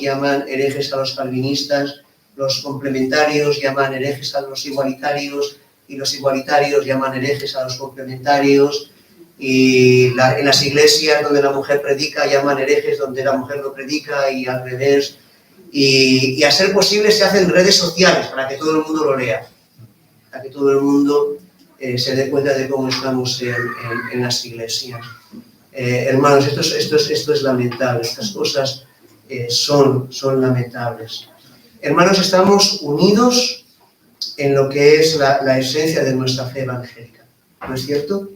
llaman herejes a los calvinistas, los complementarios llaman herejes a los igualitarios, y los igualitarios llaman herejes a los complementarios, y en las iglesias donde la mujer predica llaman herejes donde la mujer no predica, y al revés. Y a ser posible se hacen redes sociales para que todo el mundo lo lea, para que todo el mundo se dé cuenta de cómo estamos en las iglesias. Hermanos, esto es lamentable, estas cosas son lamentables. Hermanos, estamos unidos en lo que es la esencia de nuestra fe evangélica, ¿no es cierto?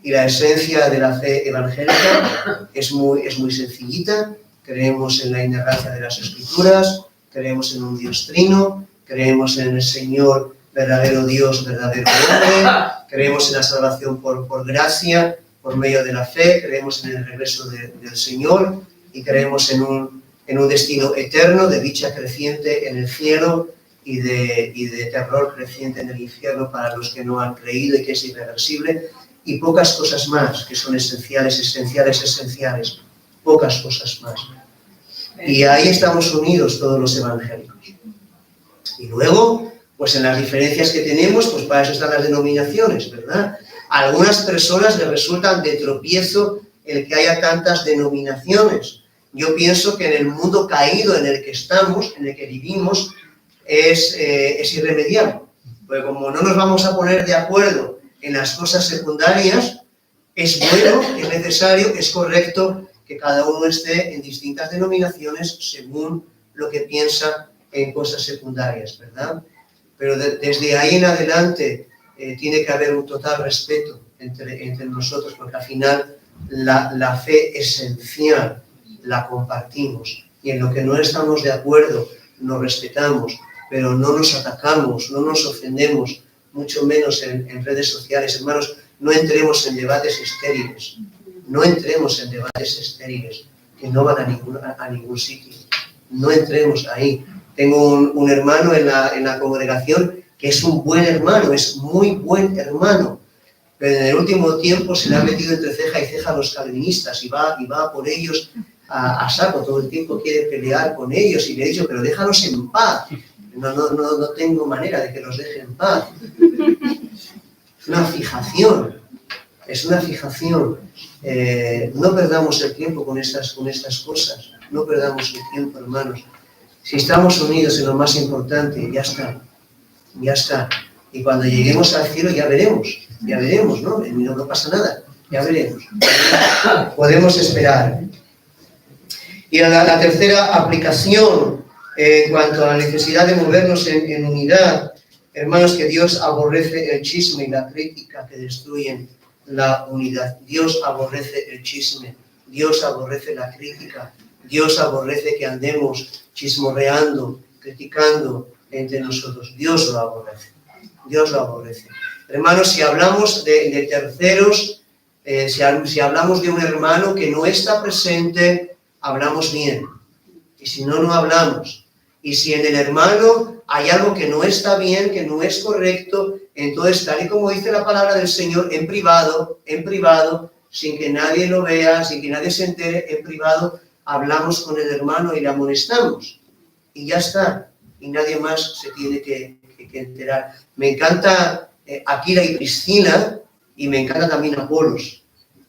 Y la esencia de la fe evangélica es muy sencillita. Creemos en la inerrancia de las Escrituras, creemos en un Dios trino, creemos en el Señor verdadero Dios, verdadero hombre, creemos en la salvación por gracia, por medio de la fe, creemos en el regreso del Señor y creemos en un destino eterno de dicha creciente en el cielo y de terror creciente en el infierno para los que no han creído y que es irreversible, y pocas cosas más que son esenciales, pocas cosas más. Y ahí estamos unidos todos los evangélicos. Y luego, pues en las diferencias que tenemos, pues para eso están las denominaciones, ¿verdad? A algunas personas les resultan de tropiezo el que haya tantas denominaciones. Yo pienso que en el mundo caído en el que estamos, en el que vivimos, es irremediable. Porque como no nos vamos a poner de acuerdo en las cosas secundarias, es bueno, es necesario, es correcto que cada uno esté en distintas denominaciones según lo que piensa en cosas secundarias, ¿verdad? Pero desde ahí en adelante tiene que haber un total respeto entre nosotros, porque al final la fe esencial la compartimos, y en lo que no estamos de acuerdo nos respetamos, pero no nos atacamos, no nos ofendemos, mucho menos en redes sociales. Hermanos, no entremos en debates estériles, que no van a ningún sitio. No entremos ahí. Tengo un hermano en la congregación que es un buen hermano, es muy buen hermano, pero en el último tiempo se le ha metido entre ceja y ceja a los calvinistas y va por ellos a saco, todo el tiempo quiere pelear con ellos, y le he dicho, pero déjalos en paz. No tengo manera de que los deje en paz. Es una fijación. No perdamos el tiempo con estas cosas. No perdamos el tiempo, hermanos. Si estamos unidos en lo más importante, ya está. Y cuando lleguemos al cielo ya veremos, ¿no? No pasa nada, ya veremos. Podemos esperar. Y la tercera aplicación en cuanto a la necesidad de movernos en unidad, hermanos, que Dios aborrece el chisme y la crítica que destruyen la unidad. Dios aborrece el chisme, Dios aborrece la crítica, Dios aborrece que andemos chismorreando, criticando entre nosotros. Dios lo aborrece. Hermanos, si hablamos de terceros, si hablamos de un hermano que no está presente, hablamos bien. Y si no, no hablamos. Y si en el hermano hay algo que no está bien, que no es correcto, entonces, tal y como dice la palabra del Señor, en privado, sin que nadie lo vea, sin que nadie se entere, en privado, hablamos con el hermano y le amonestamos. Y ya está. Y nadie más se tiene que enterar. Me encanta Aquila y Priscila, y me encanta también Apolos.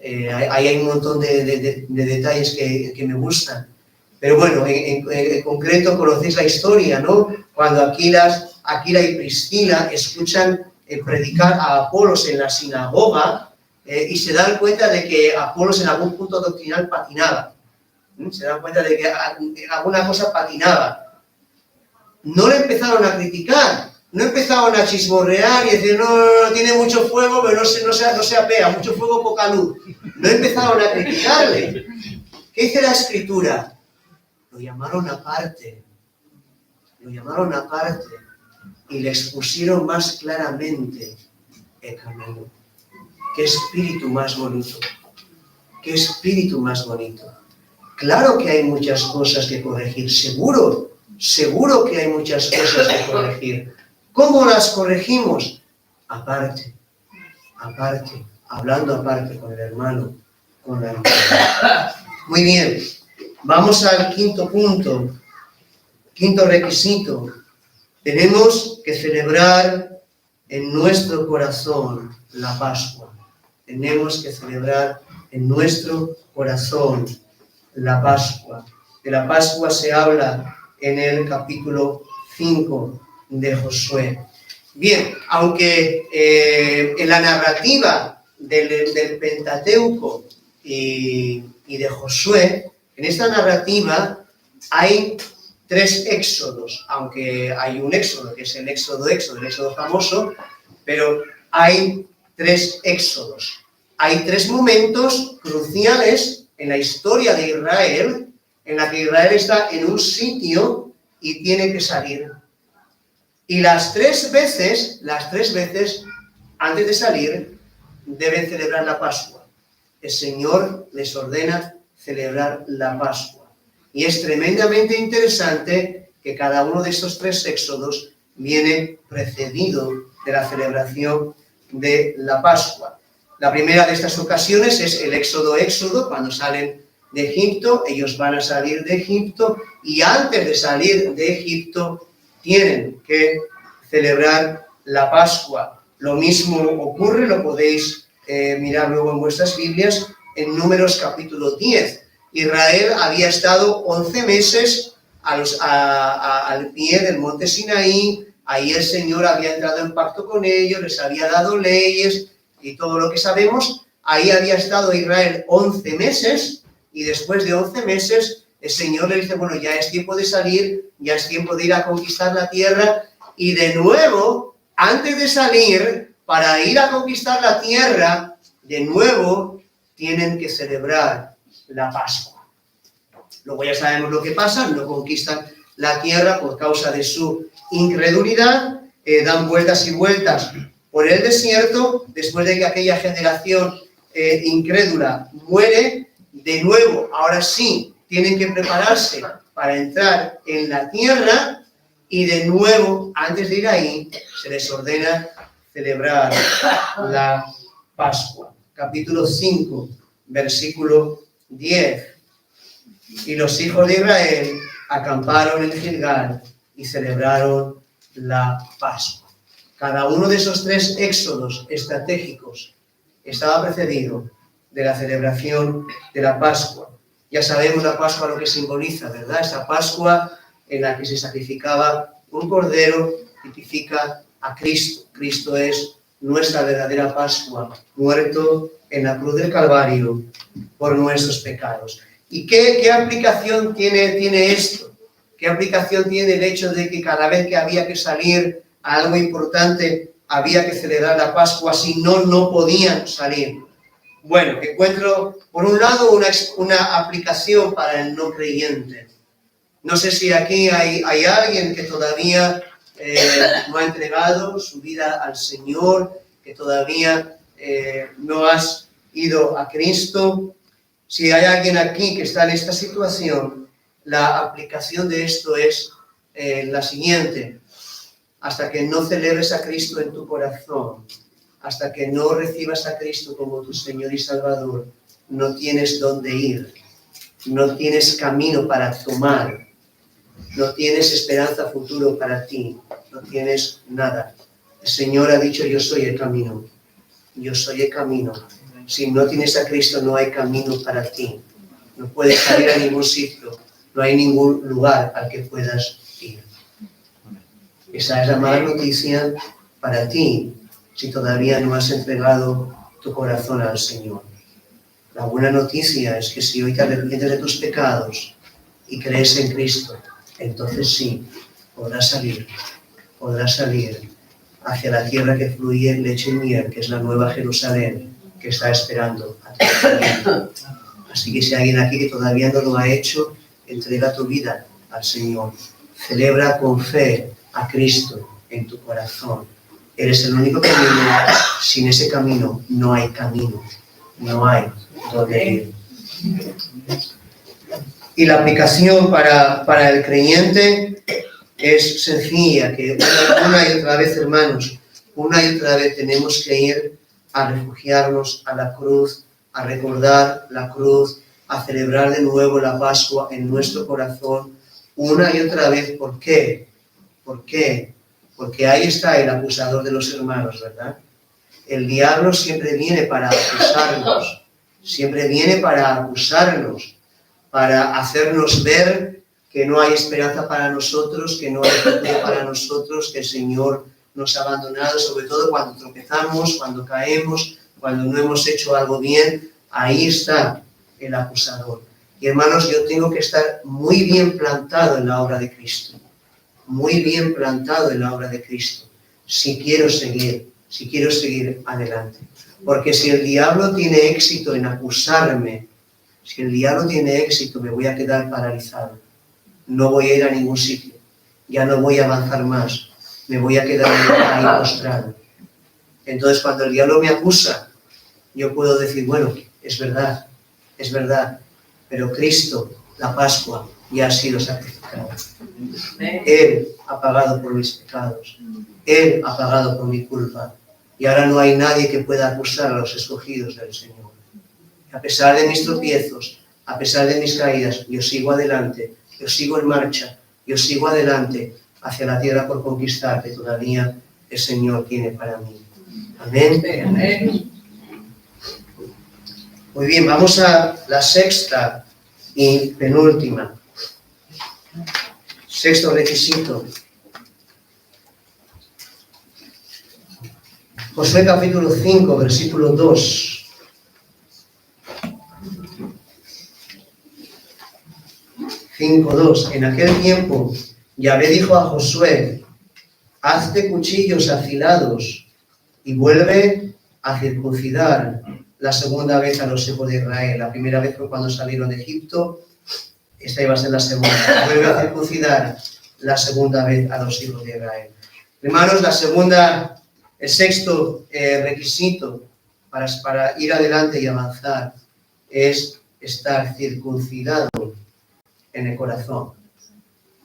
Ahí hay un montón de detalles que me gustan. Pero bueno, en concreto conocéis la historia, ¿no? Cuando Aquila y Priscila escuchan predicar a Apolos en la sinagoga y se dan cuenta de que Apolos en algún punto doctrinal patinaba. Se dan cuenta de que alguna cosa patinaba. No le empezaron a criticar, no empezaron a chismorrear y decir, no, tiene mucho fuego, pero no se apea, mucho fuego, poca luz. No empezaron a criticarle. ¿Qué dice la Escritura? Lo llamaron aparte y le expusieron más claramente el camino. qué espíritu más bonito. Qué espíritu más bonito. Claro que hay muchas cosas que corregir, seguro que hay muchas cosas que corregir. ¿Cómo las corregimos? Aparte, hablando aparte con el hermano, con la hermana. Muy bien, vamos al quinto punto, quinto requisito. Tenemos que celebrar en nuestro corazón la Pascua. Tenemos que celebrar en nuestro corazón la Pascua. De la Pascua se habla en el capítulo 5 de Josué. Bien, aunque en la narrativa del Pentateuco y de Josué, en esta narrativa hay 3 éxodos, aunque hay un éxodo, que es el éxodo famoso, pero hay 3 éxodos. Hay 3 momentos cruciales en la historia de Israel, en la que Israel está en un sitio y tiene que salir. Y las tres veces, antes de salir, deben celebrar la Pascua. El Señor les ordena celebrar la Pascua. Y es tremendamente interesante que cada uno de estos 3 éxodos viene precedido de la celebración de la Pascua. La primera de estas ocasiones es el éxodo, cuando salen de Egipto. Ellos van a salir de Egipto y antes de salir de Egipto tienen que celebrar la Pascua. Lo mismo ocurre, lo podéis mirar luego en vuestras Biblias, en Números capítulo 10. Israel había estado 11 meses al pie del monte Sinaí. Ahí el Señor había entrado en pacto con ellos, les había dado leyes y todo lo que sabemos. Ahí había estado Israel 11 meses y después de 11 meses el Señor le dice, bueno, ya es tiempo de salir, ya es tiempo de ir a conquistar la tierra. Y de nuevo, antes de salir, para ir a conquistar la tierra, de nuevo tienen que celebrar la Pascua. Luego ya sabemos lo que pasa, no conquistan la tierra por causa de su incredulidad, dan vueltas y vueltas por el desierto. Después de que aquella generación incrédula muere, de nuevo, ahora sí, tienen que prepararse para entrar en la tierra y de nuevo, antes de ir ahí, se les ordena celebrar la Pascua. Capítulo 5, versículo 10. Y los hijos de Israel acamparon en Gilgal y celebraron la Pascua. Cada uno de esos 3 éxodos estratégicos estaba precedido de la celebración de la Pascua. Ya sabemos la Pascua lo que simboliza, ¿verdad? Esa Pascua en la que se sacrificaba un cordero tipifica a Cristo. Cristo es nuestra verdadera Pascua, muerto en la cruz del Calvario por nuestros pecados. ¿Y qué aplicación tiene esto? ¿Qué aplicación tiene el hecho de que cada vez que había que salir a algo importante había que celebrar la Pascua, si no podían salir? Bueno, encuentro por un lado una aplicación para el no creyente. No sé si aquí hay alguien que todavía no ha entregado su vida al Señor, que todavía no has ido a Cristo. Si hay alguien aquí que está en esta situación, la aplicación de esto es la siguiente. Hasta que no celebres a Cristo en tu corazón, hasta que no recibas a Cristo como tu Señor y Salvador, no tienes dónde ir, no tienes camino para tomar, no tienes esperanza futuro para ti, no tienes nada. El Señor ha dicho, yo soy el camino, yo soy el camino. Si no tienes a Cristo, no hay camino para ti. No puedes salir a ningún sitio, no hay ningún lugar al que puedas ir. Esa es la mala noticia para ti, si todavía no has entregado tu corazón al Señor. La buena noticia es que si hoy te arrepientes de tus pecados y crees en Cristo, entonces sí, podrás salir hacia la tierra que fluye leche y miel, que es la nueva Jerusalén, que está esperando a tu familia. Así que si hay alguien aquí que todavía no lo ha hecho, entrega tu vida al Señor. Celebra con fe a Cristo en tu corazón. Eres el único camino. Sin ese camino no hay camino. No hay donde ir. Y la aplicación para el creyente es sencilla, que una y otra vez, hermanos, una y otra vez tenemos que ir a refugiarnos a la cruz, a recordar la cruz, a celebrar de nuevo la Pascua en nuestro corazón, una y otra vez. ¿Por qué? ¿Por qué? Porque ahí está el acusador de los hermanos, ¿verdad? El diablo siempre viene para acusarnos, siempre viene para acusarnos, para hacernos ver que no hay esperanza para nosotros, que no hay futuro para nosotros, que el Señor nos ha abandonado, sobre todo cuando tropezamos, cuando caemos, cuando no hemos hecho algo bien. Ahí está el acusador. Y hermanos, yo tengo que estar muy bien plantado en la obra de Cristo, muy bien plantado en la obra de Cristo, si quiero seguir adelante. Porque si el diablo tiene éxito en acusarme, si el diablo tiene éxito, me voy a quedar paralizado. No voy a ir a ningún sitio. Ya no voy a avanzar más. Me voy a quedar ahí postrado. Entonces, cuando el diablo me acusa, yo puedo decir, bueno, es verdad, pero Cristo, la Pascua, ya ha sido sacrificado. Él ha pagado por mis pecados. Él ha pagado por mi culpa. Y ahora no hay nadie que pueda acusar a los escogidos del Señor. A pesar de mis tropiezos, a pesar de mis caídas, yo sigo adelante, yo sigo en marcha, yo sigo adelante hacia la tierra por conquistar que todavía el Señor tiene para mí. Amén. Amén. Muy bien, vamos a la sexta y penúltima. Sexto requisito. Josué capítulo 5, versículo 2. En aquel tiempo, Yahvé dijo a Josué, hazte cuchillos afilados y vuelve a circuncidar la segunda vez a los hijos de Israel. La primera vez fue cuando salieron de Egipto, esta iba a ser la segunda. Vuelve a circuncidar la segunda vez a los hijos de Israel. Hermanos, el sexto requisito para ir adelante y avanzar es estar circuncidado en el corazón.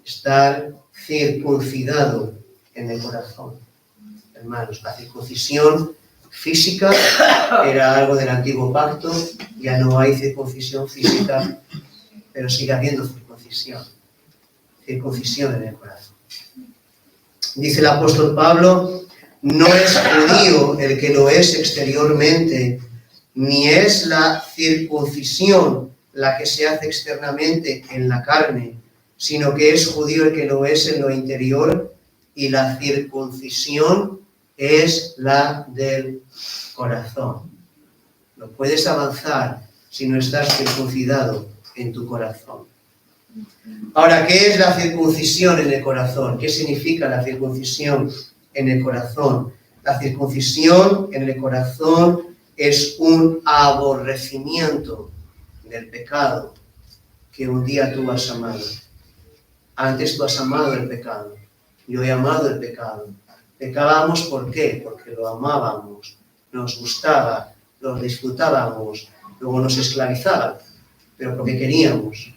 Estar circuncidado en el corazón. Hermanos, la circuncisión física era algo del antiguo pacto, ya no hay circuncisión física, pero sigue habiendo circuncisión en el corazón. Dice el apóstol Pablo, no es judío el que lo es exteriormente, ni es la circuncisión la que se hace externamente en la carne, sino que es judío el que lo es en lo interior, y la circuncisión es la del corazón. No puedes avanzar si no estás circuncidado en tu corazón. Ahora, ¿qué es la circuncisión en el corazón? ¿Qué significa la circuncisión en el corazón? La circuncisión en el corazón es un aborrecimiento del pecado que un día tú has amado. Antes tú has amado el pecado. Yo he amado el pecado. Pecábamos, ¿por qué? Porque lo amábamos, nos gustaba, lo disfrutábamos, luego nos esclavizaba, pero porque queríamos.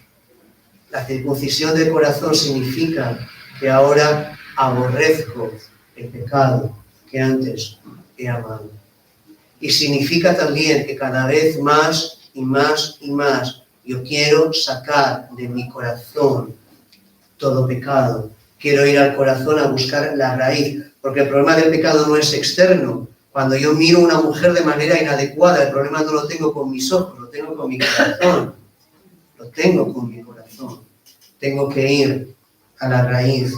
La circuncisión del corazón significa que ahora aborrezco el pecado que antes he amado. Y significa también que cada vez más y más y más yo quiero sacar de mi corazón todo pecado. Quiero ir al corazón a buscar la raíz, porque el problema del pecado no es externo. Cuando yo miro a una mujer de manera inadecuada, el problema no lo tengo con mis ojos, lo tengo con mi corazón. Lo tengo con mi corazón. Tengo que ir a la raíz.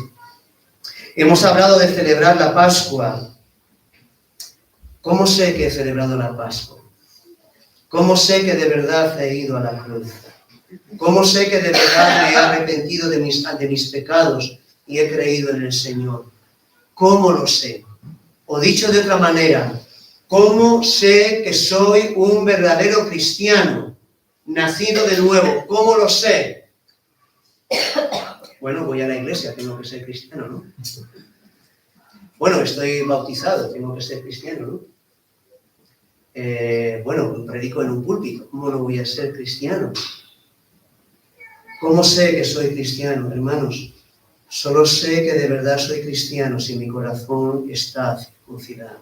Hemos hablado de celebrar la Pascua. ¿Cómo sé que he celebrado la Pascua? ¿Cómo sé que de verdad he ido a la cruz? ¿Cómo sé que de verdad me he arrepentido de mis pecados y he creído en el Señor? ¿Cómo lo sé? O dicho de otra manera, ¿cómo sé que soy un verdadero cristiano, nacido de nuevo? ¿Cómo lo sé? Bueno, voy a la iglesia, tengo que ser cristiano, ¿no? Bueno, estoy bautizado, tengo que ser cristiano, ¿no? Bueno, predico en un púlpito, ¿cómo no voy a ser cristiano? ¿Cómo sé que soy cristiano, hermanos? Solo sé que de verdad soy cristiano si mi corazón está circuncidado.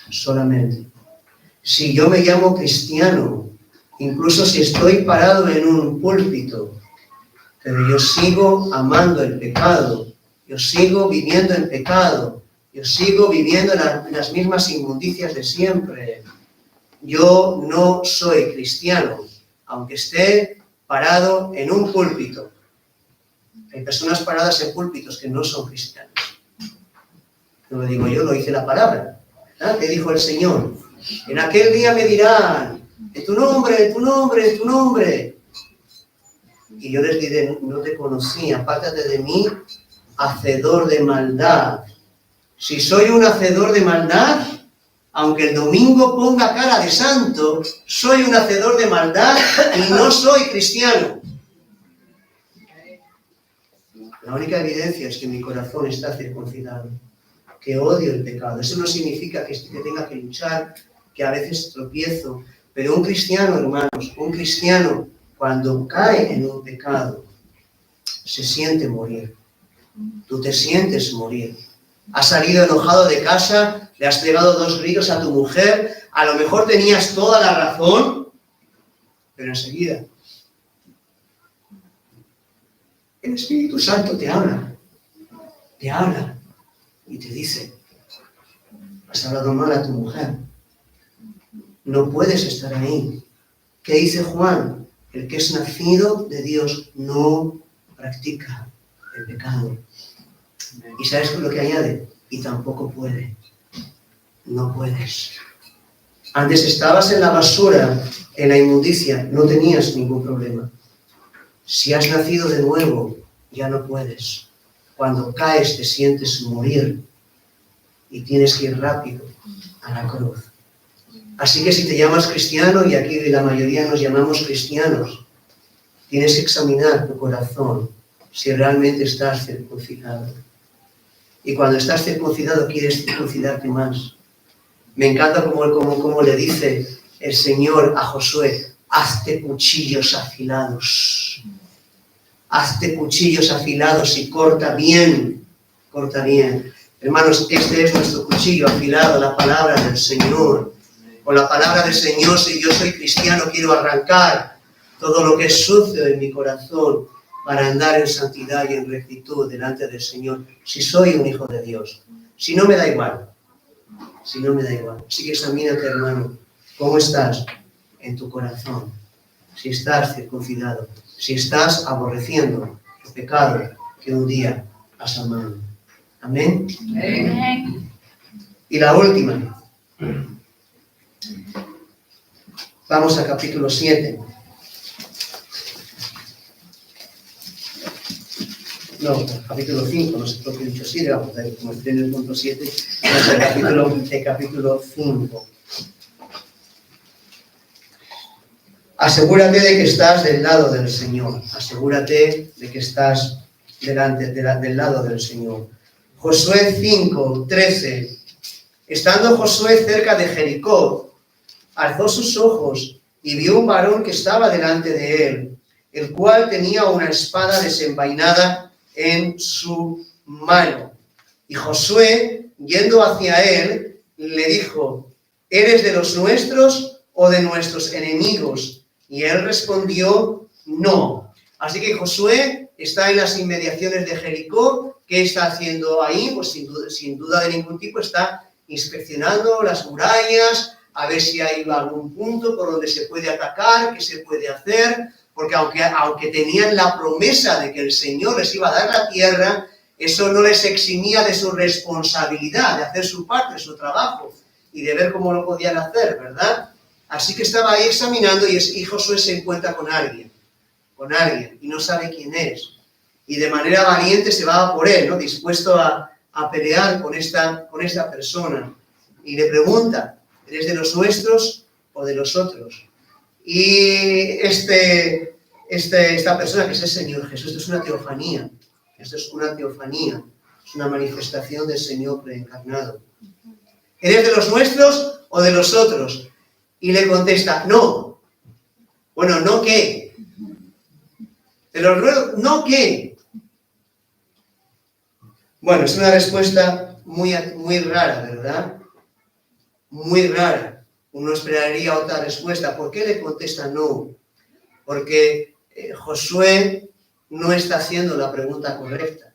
Solamente. Si yo me llamo cristiano, incluso si estoy parado en un púlpito, pero yo sigo amando el pecado, yo sigo viviendo en pecado, yo sigo viviendo en las mismas inmundicias de siempre, yo no soy cristiano, aunque esté parado en un púlpito. Hay personas paradas en púlpitos que no son cristianos. No lo digo yo, lo dice la palabra. ¿Verdad? ¿Qué dijo el Señor? En aquel día me dirán, en tu nombre, en tu nombre, en tu nombre. Y yo les diré, no te conocí, apártate de mí, hacedor de maldad. Si soy un hacedor de maldad, aunque el domingo ponga cara de santo, soy un hacedor de maldad y no soy cristiano. La única evidencia es que mi corazón está circuncidado, que odio el pecado. Eso no significa que tenga que luchar, que a veces tropiezo, pero un cristiano, hermanos, un cristiano, cuando cae en un pecado, se siente morir. Tú te sientes morir. Has salido enojado de casa, le has pegado 2 gritos a tu mujer, a lo mejor tenías toda la razón, pero enseguida el Espíritu Santo te habla y te dice, has hablado mal a tu mujer, no puedes estar ahí. ¿Qué dice Juan? El que es nacido de Dios no practica el pecado. ¿Y sabes lo que añade? Y tampoco puede. No puedes. Antes estabas en la basura, en la inmundicia, no tenías ningún problema. Si has nacido de nuevo, ya no puedes. Cuando caes te sientes morir y tienes que ir rápido a la cruz. Así que si te llamas cristiano, y aquí la mayoría nos llamamos cristianos, tienes que examinar tu corazón si realmente estás circuncidado. Y cuando estás circuncidado, quieres circuncidarte más. Me encanta como le dice el Señor a Josué, hazte cuchillos afilados. Hazte cuchillos afilados y corta bien, corta bien. Hermanos, este es nuestro cuchillo afilado, la palabra del Señor. Con la palabra del Señor, si yo soy cristiano, quiero arrancar todo lo que es sucio en mi corazón para andar en santidad y en rectitud delante del Señor. Si soy un hijo de Dios. Si no, me da igual. Si no, me da igual. Así que examínate, hermano, cómo estás en tu corazón. Si estás circuncidado. Si estás aborreciendo el pecado que un día has amado. Amén.
Amén.
Y la última. Vamos a capítulo 7. No, capítulo 5, no sé por qué he dicho 7, vamos a ver, como estoy en el punto 7, es el capítulo 5. Asegúrate de que estás del lado del Señor, asegúrate de que estás del lado del Señor. Josué 5, 13. Estando Josué cerca de Jericó, alzó sus ojos y vio un varón que estaba delante de él, el cual tenía una espada desenvainada en su mano. Y Josué, yendo hacia él, le dijo, ¿eres de los nuestros o de nuestros enemigos? Y él respondió, no. Así que Josué está en las inmediaciones de Jericó. ¿Qué está haciendo ahí? Pues sin duda de ningún tipo está inspeccionando las murallas, a ver si hay algún punto por donde se puede atacar, qué se puede hacer, porque aunque tenían la promesa de que el Señor les iba a dar la tierra, eso no les eximía de su responsabilidad, de hacer su parte, su trabajo, y de ver cómo lo podían hacer, ¿verdad? Así que estaba ahí examinando y Josué se encuentra con alguien, y no sabe quién es. Y de manera valiente se va por él, ¿no? Dispuesto a pelear con esta persona. Y le pregunta, ¿eres de los nuestros o de los otros? Y esta persona, que es el Señor Jesús, esto es una teofanía. Esto es una teofanía. Es una manifestación del Señor preencarnado. ¿Eres de los nuestros o de los otros? Y le contesta, no. Bueno, ¿no qué? ¿De los nuestros? ¿No qué? Bueno, es una respuesta muy rara, ¿verdad? Muy rara. Uno esperaría otra respuesta. ¿Por qué le contesta no? Porque Josué no está haciendo la pregunta correcta.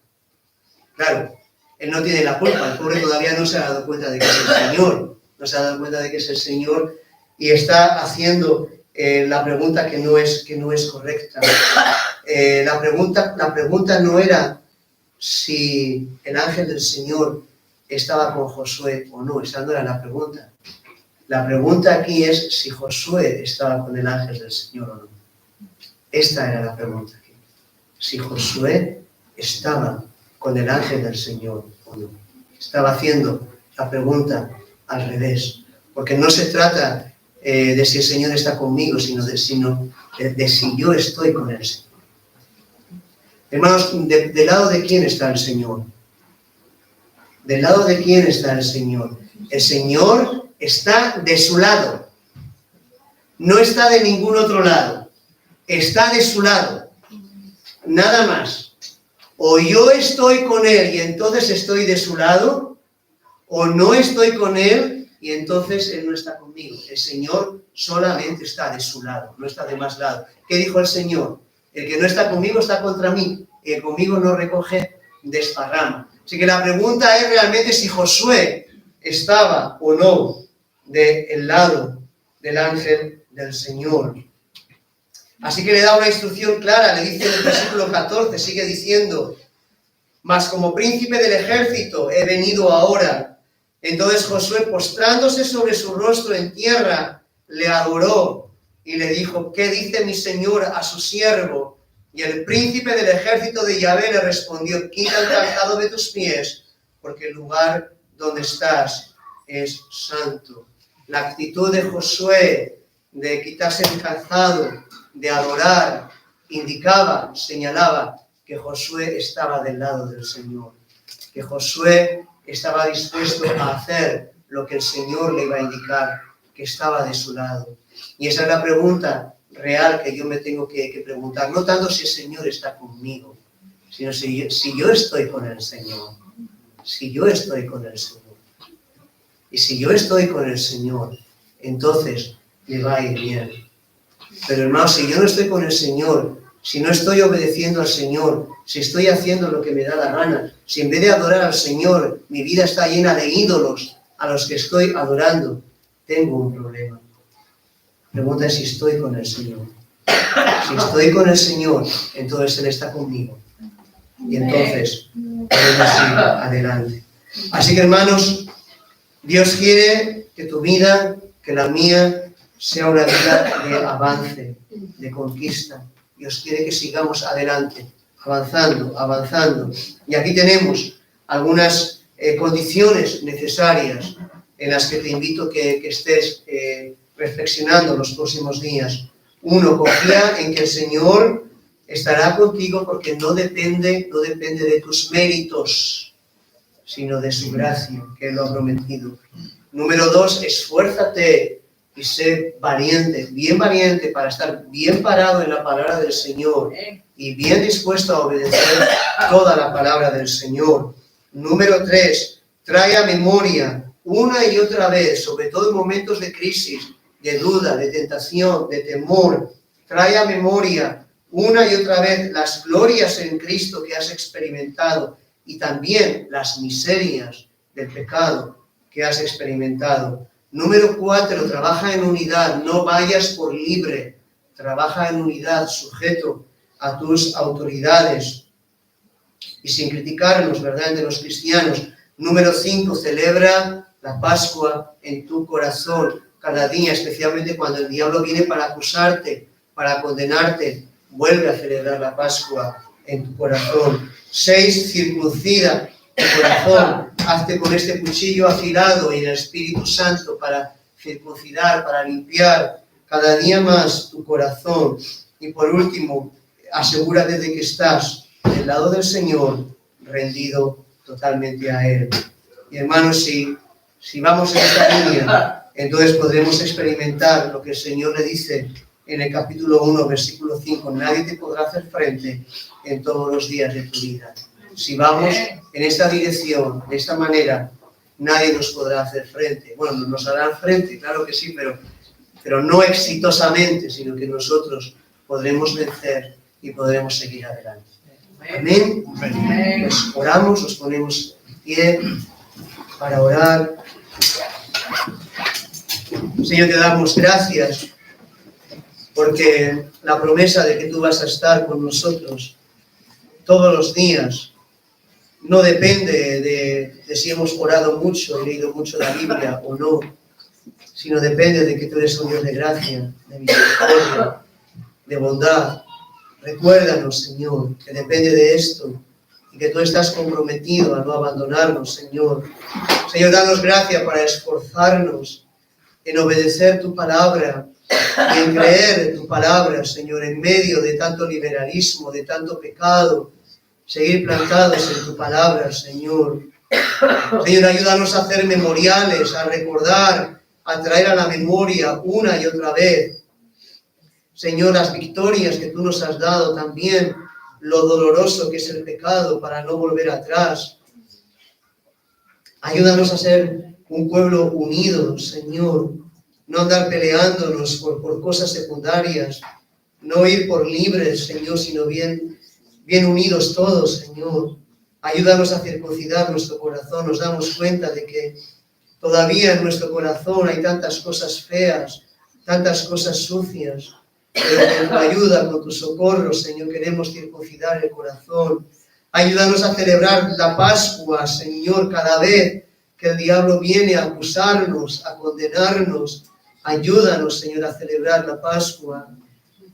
Claro, él no tiene la culpa, el pobre todavía no se ha dado cuenta de que es el Señor, no se ha dado cuenta de que es el Señor y está haciendo la pregunta que no es correcta. La pregunta no era si el ángel del Señor estaba con Josué o no, esa no era la pregunta. La pregunta aquí es si Josué estaba con el ángel del Señor o no. Esta era la pregunta aquí. Si Josué estaba con el ángel del Señor o no. Estaba haciendo la pregunta al revés. Porque no se trata de si el Señor está conmigo, sino de si yo estoy con el Señor. Hermanos, ¿del lado de quién está el Señor? ¿Del lado de quién está el Señor? El Señor está de su lado. No está de ningún otro lado. Está de su lado. Nada más. O yo estoy con Él y entonces estoy de su lado, o no estoy con Él y entonces Él no está conmigo. El Señor solamente está de su lado, no está de más lado. ¿Qué dijo el Señor? El que no está conmigo está contra mí, y el conmigo no recoge, desparrama. Así que la pregunta es realmente si Josué estaba o no del lado del ángel del Señor. Así que le da una instrucción clara, le dice en el versículo 14, sigue diciendo, mas como príncipe del ejército he venido ahora. Entonces Josué, postrándose sobre su rostro en tierra, le adoró y le dijo, ¿qué dice mi señor a su siervo? Y el príncipe del ejército de Yahvé le respondió, quita el calzado de tus pies, porque el lugar donde estás es santo. La actitud de Josué de quitarse el calzado, de adorar, indicaba, señalaba que Josué estaba del lado del Señor, que Josué estaba dispuesto a hacer lo que el Señor le iba a indicar, que estaba de su lado. Y esa es la pregunta real que yo me tengo que preguntar, no tanto si el Señor está conmigo, sino si yo estoy con el Señor, si yo estoy con el Señor. Y si yo estoy con el Señor, entonces le va a ir bien. Pero hermanos, si yo no estoy con el Señor, si no estoy obedeciendo al Señor, si estoy haciendo lo que me da la gana, si en vez de adorar al Señor, mi vida está llena de ídolos a los que estoy adorando, tengo un problema. La pregunta es si estoy con el Señor. Si estoy con el Señor, entonces Él está conmigo. Y entonces podemos ir adelante. Así que hermanos, Dios quiere que tu vida, que la mía, sea una vida de avance, de conquista. Dios quiere que sigamos adelante, avanzando. Y aquí tenemos algunas condiciones necesarias en las que te invito que estés reflexionando los próximos días. Uno, confía en que el Señor estará contigo porque no depende de tus méritos, sino de su gracia, que Él lo ha prometido. Número 2, esfuérzate y sé valiente, bien valiente para estar bien parado en la palabra del Señor y bien dispuesto a obedecer toda la palabra del Señor. Número 3, trae a memoria una y otra vez, sobre todo en momentos de crisis, de duda, de tentación, de temor, trae a memoria una y otra vez las glorias en Cristo que has experimentado y también las miserias del pecado que has experimentado. Número 4, trabaja en unidad, no vayas por libre, trabaja en unidad, sujeto a tus autoridades y sin criticarnos, ¿verdad?, entre los cristianos. Número 5, celebra la Pascua en tu corazón cada día, especialmente cuando el diablo viene para acusarte, para condenarte, vuelve a celebrar la Pascua en tu corazón. 6, circuncida tu corazón, hazte con este cuchillo afilado y el Espíritu Santo para circuncidar, para limpiar cada día más tu corazón. Y por último, asegúrate de que estás del lado del Señor, rendido totalmente a Él. Y hermanos, si vamos en esta línea, entonces podremos experimentar lo que el Señor le dice en el capítulo 1, versículo 5, nadie te podrá hacer frente en todos los días de tu vida. Si vamos en esta dirección, de esta manera, nadie nos podrá hacer frente. Bueno, nos harán frente, claro que sí, pero no exitosamente, sino que nosotros podremos vencer y podremos seguir adelante. Amén. Pues oramos, nos ponemos en pie para orar. Señor, te damos gracias porque la promesa de que tú vas a estar con nosotros todos los días no depende de si hemos orado mucho y leído mucho la Biblia o no, sino depende de que tú eres un Dios de gracia, de misericordia, de bondad. Recuérdanos, Señor, que depende de esto y que tú estás comprometido a no abandonarnos, Señor. Señor, danos gracia para esforzarnos en obedecer tu palabra y en creer en tu palabra, Señor, en medio de tanto liberalismo, de tanto pecado, seguir plantados en tu palabra, Señor. Señor, ayúdanos a hacer memoriales, a recordar, a traer a la memoria una y otra vez, Señor, las victorias que tú nos has dado también, lo doloroso que es el pecado para no volver atrás. Ayúdanos a ser un pueblo unido, Señor, no andar peleándonos por cosas secundarias, no ir por libres, Señor, sino bien unidos todos, Señor. Ayúdanos a circuncidar nuestro corazón. Nos damos cuenta de que todavía en nuestro corazón hay tantas cosas feas, tantas cosas sucias, pero con tu ayuda, con tu socorro, Señor, queremos circuncidar el corazón. Ayúdanos a celebrar la Pascua, Señor, cada vez que el diablo viene a acusarnos, a condenarnos. Ayúdanos, Señor, a celebrar la Pascua.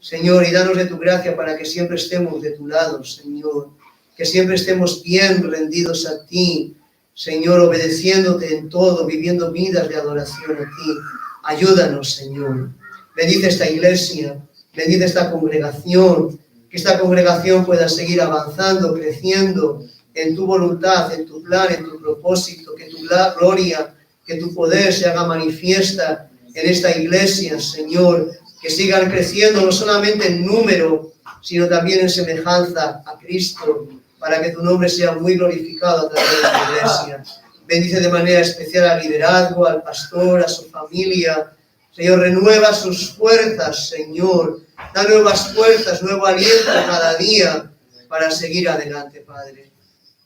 Señor, y danos de tu gracia para que siempre estemos de tu lado, Señor. Que siempre estemos bien rendidos a ti, Señor, obedeciéndote en todo, viviendo vidas de adoración a ti. Ayúdanos, Señor. Bendice esta iglesia, bendice esta congregación, que esta congregación pueda seguir avanzando, creciendo en tu voluntad, en tu plan, en tu propósito, que tu gloria, que tu poder se haga manifiesta en esta iglesia, Señor, que sigan creciendo no solamente en número, sino también en semejanza a Cristo, para que tu nombre sea muy glorificado a través de esta iglesia. Bendice de manera especial al liderazgo, al pastor, a su familia. Señor, renueva sus fuerzas, Señor. Da nuevas fuerzas, nuevo aliento cada día para seguir adelante, Padre.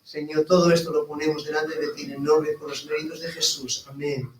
Señor, todo esto lo ponemos delante de ti en el nombre, por los méritos de Jesús. Amén.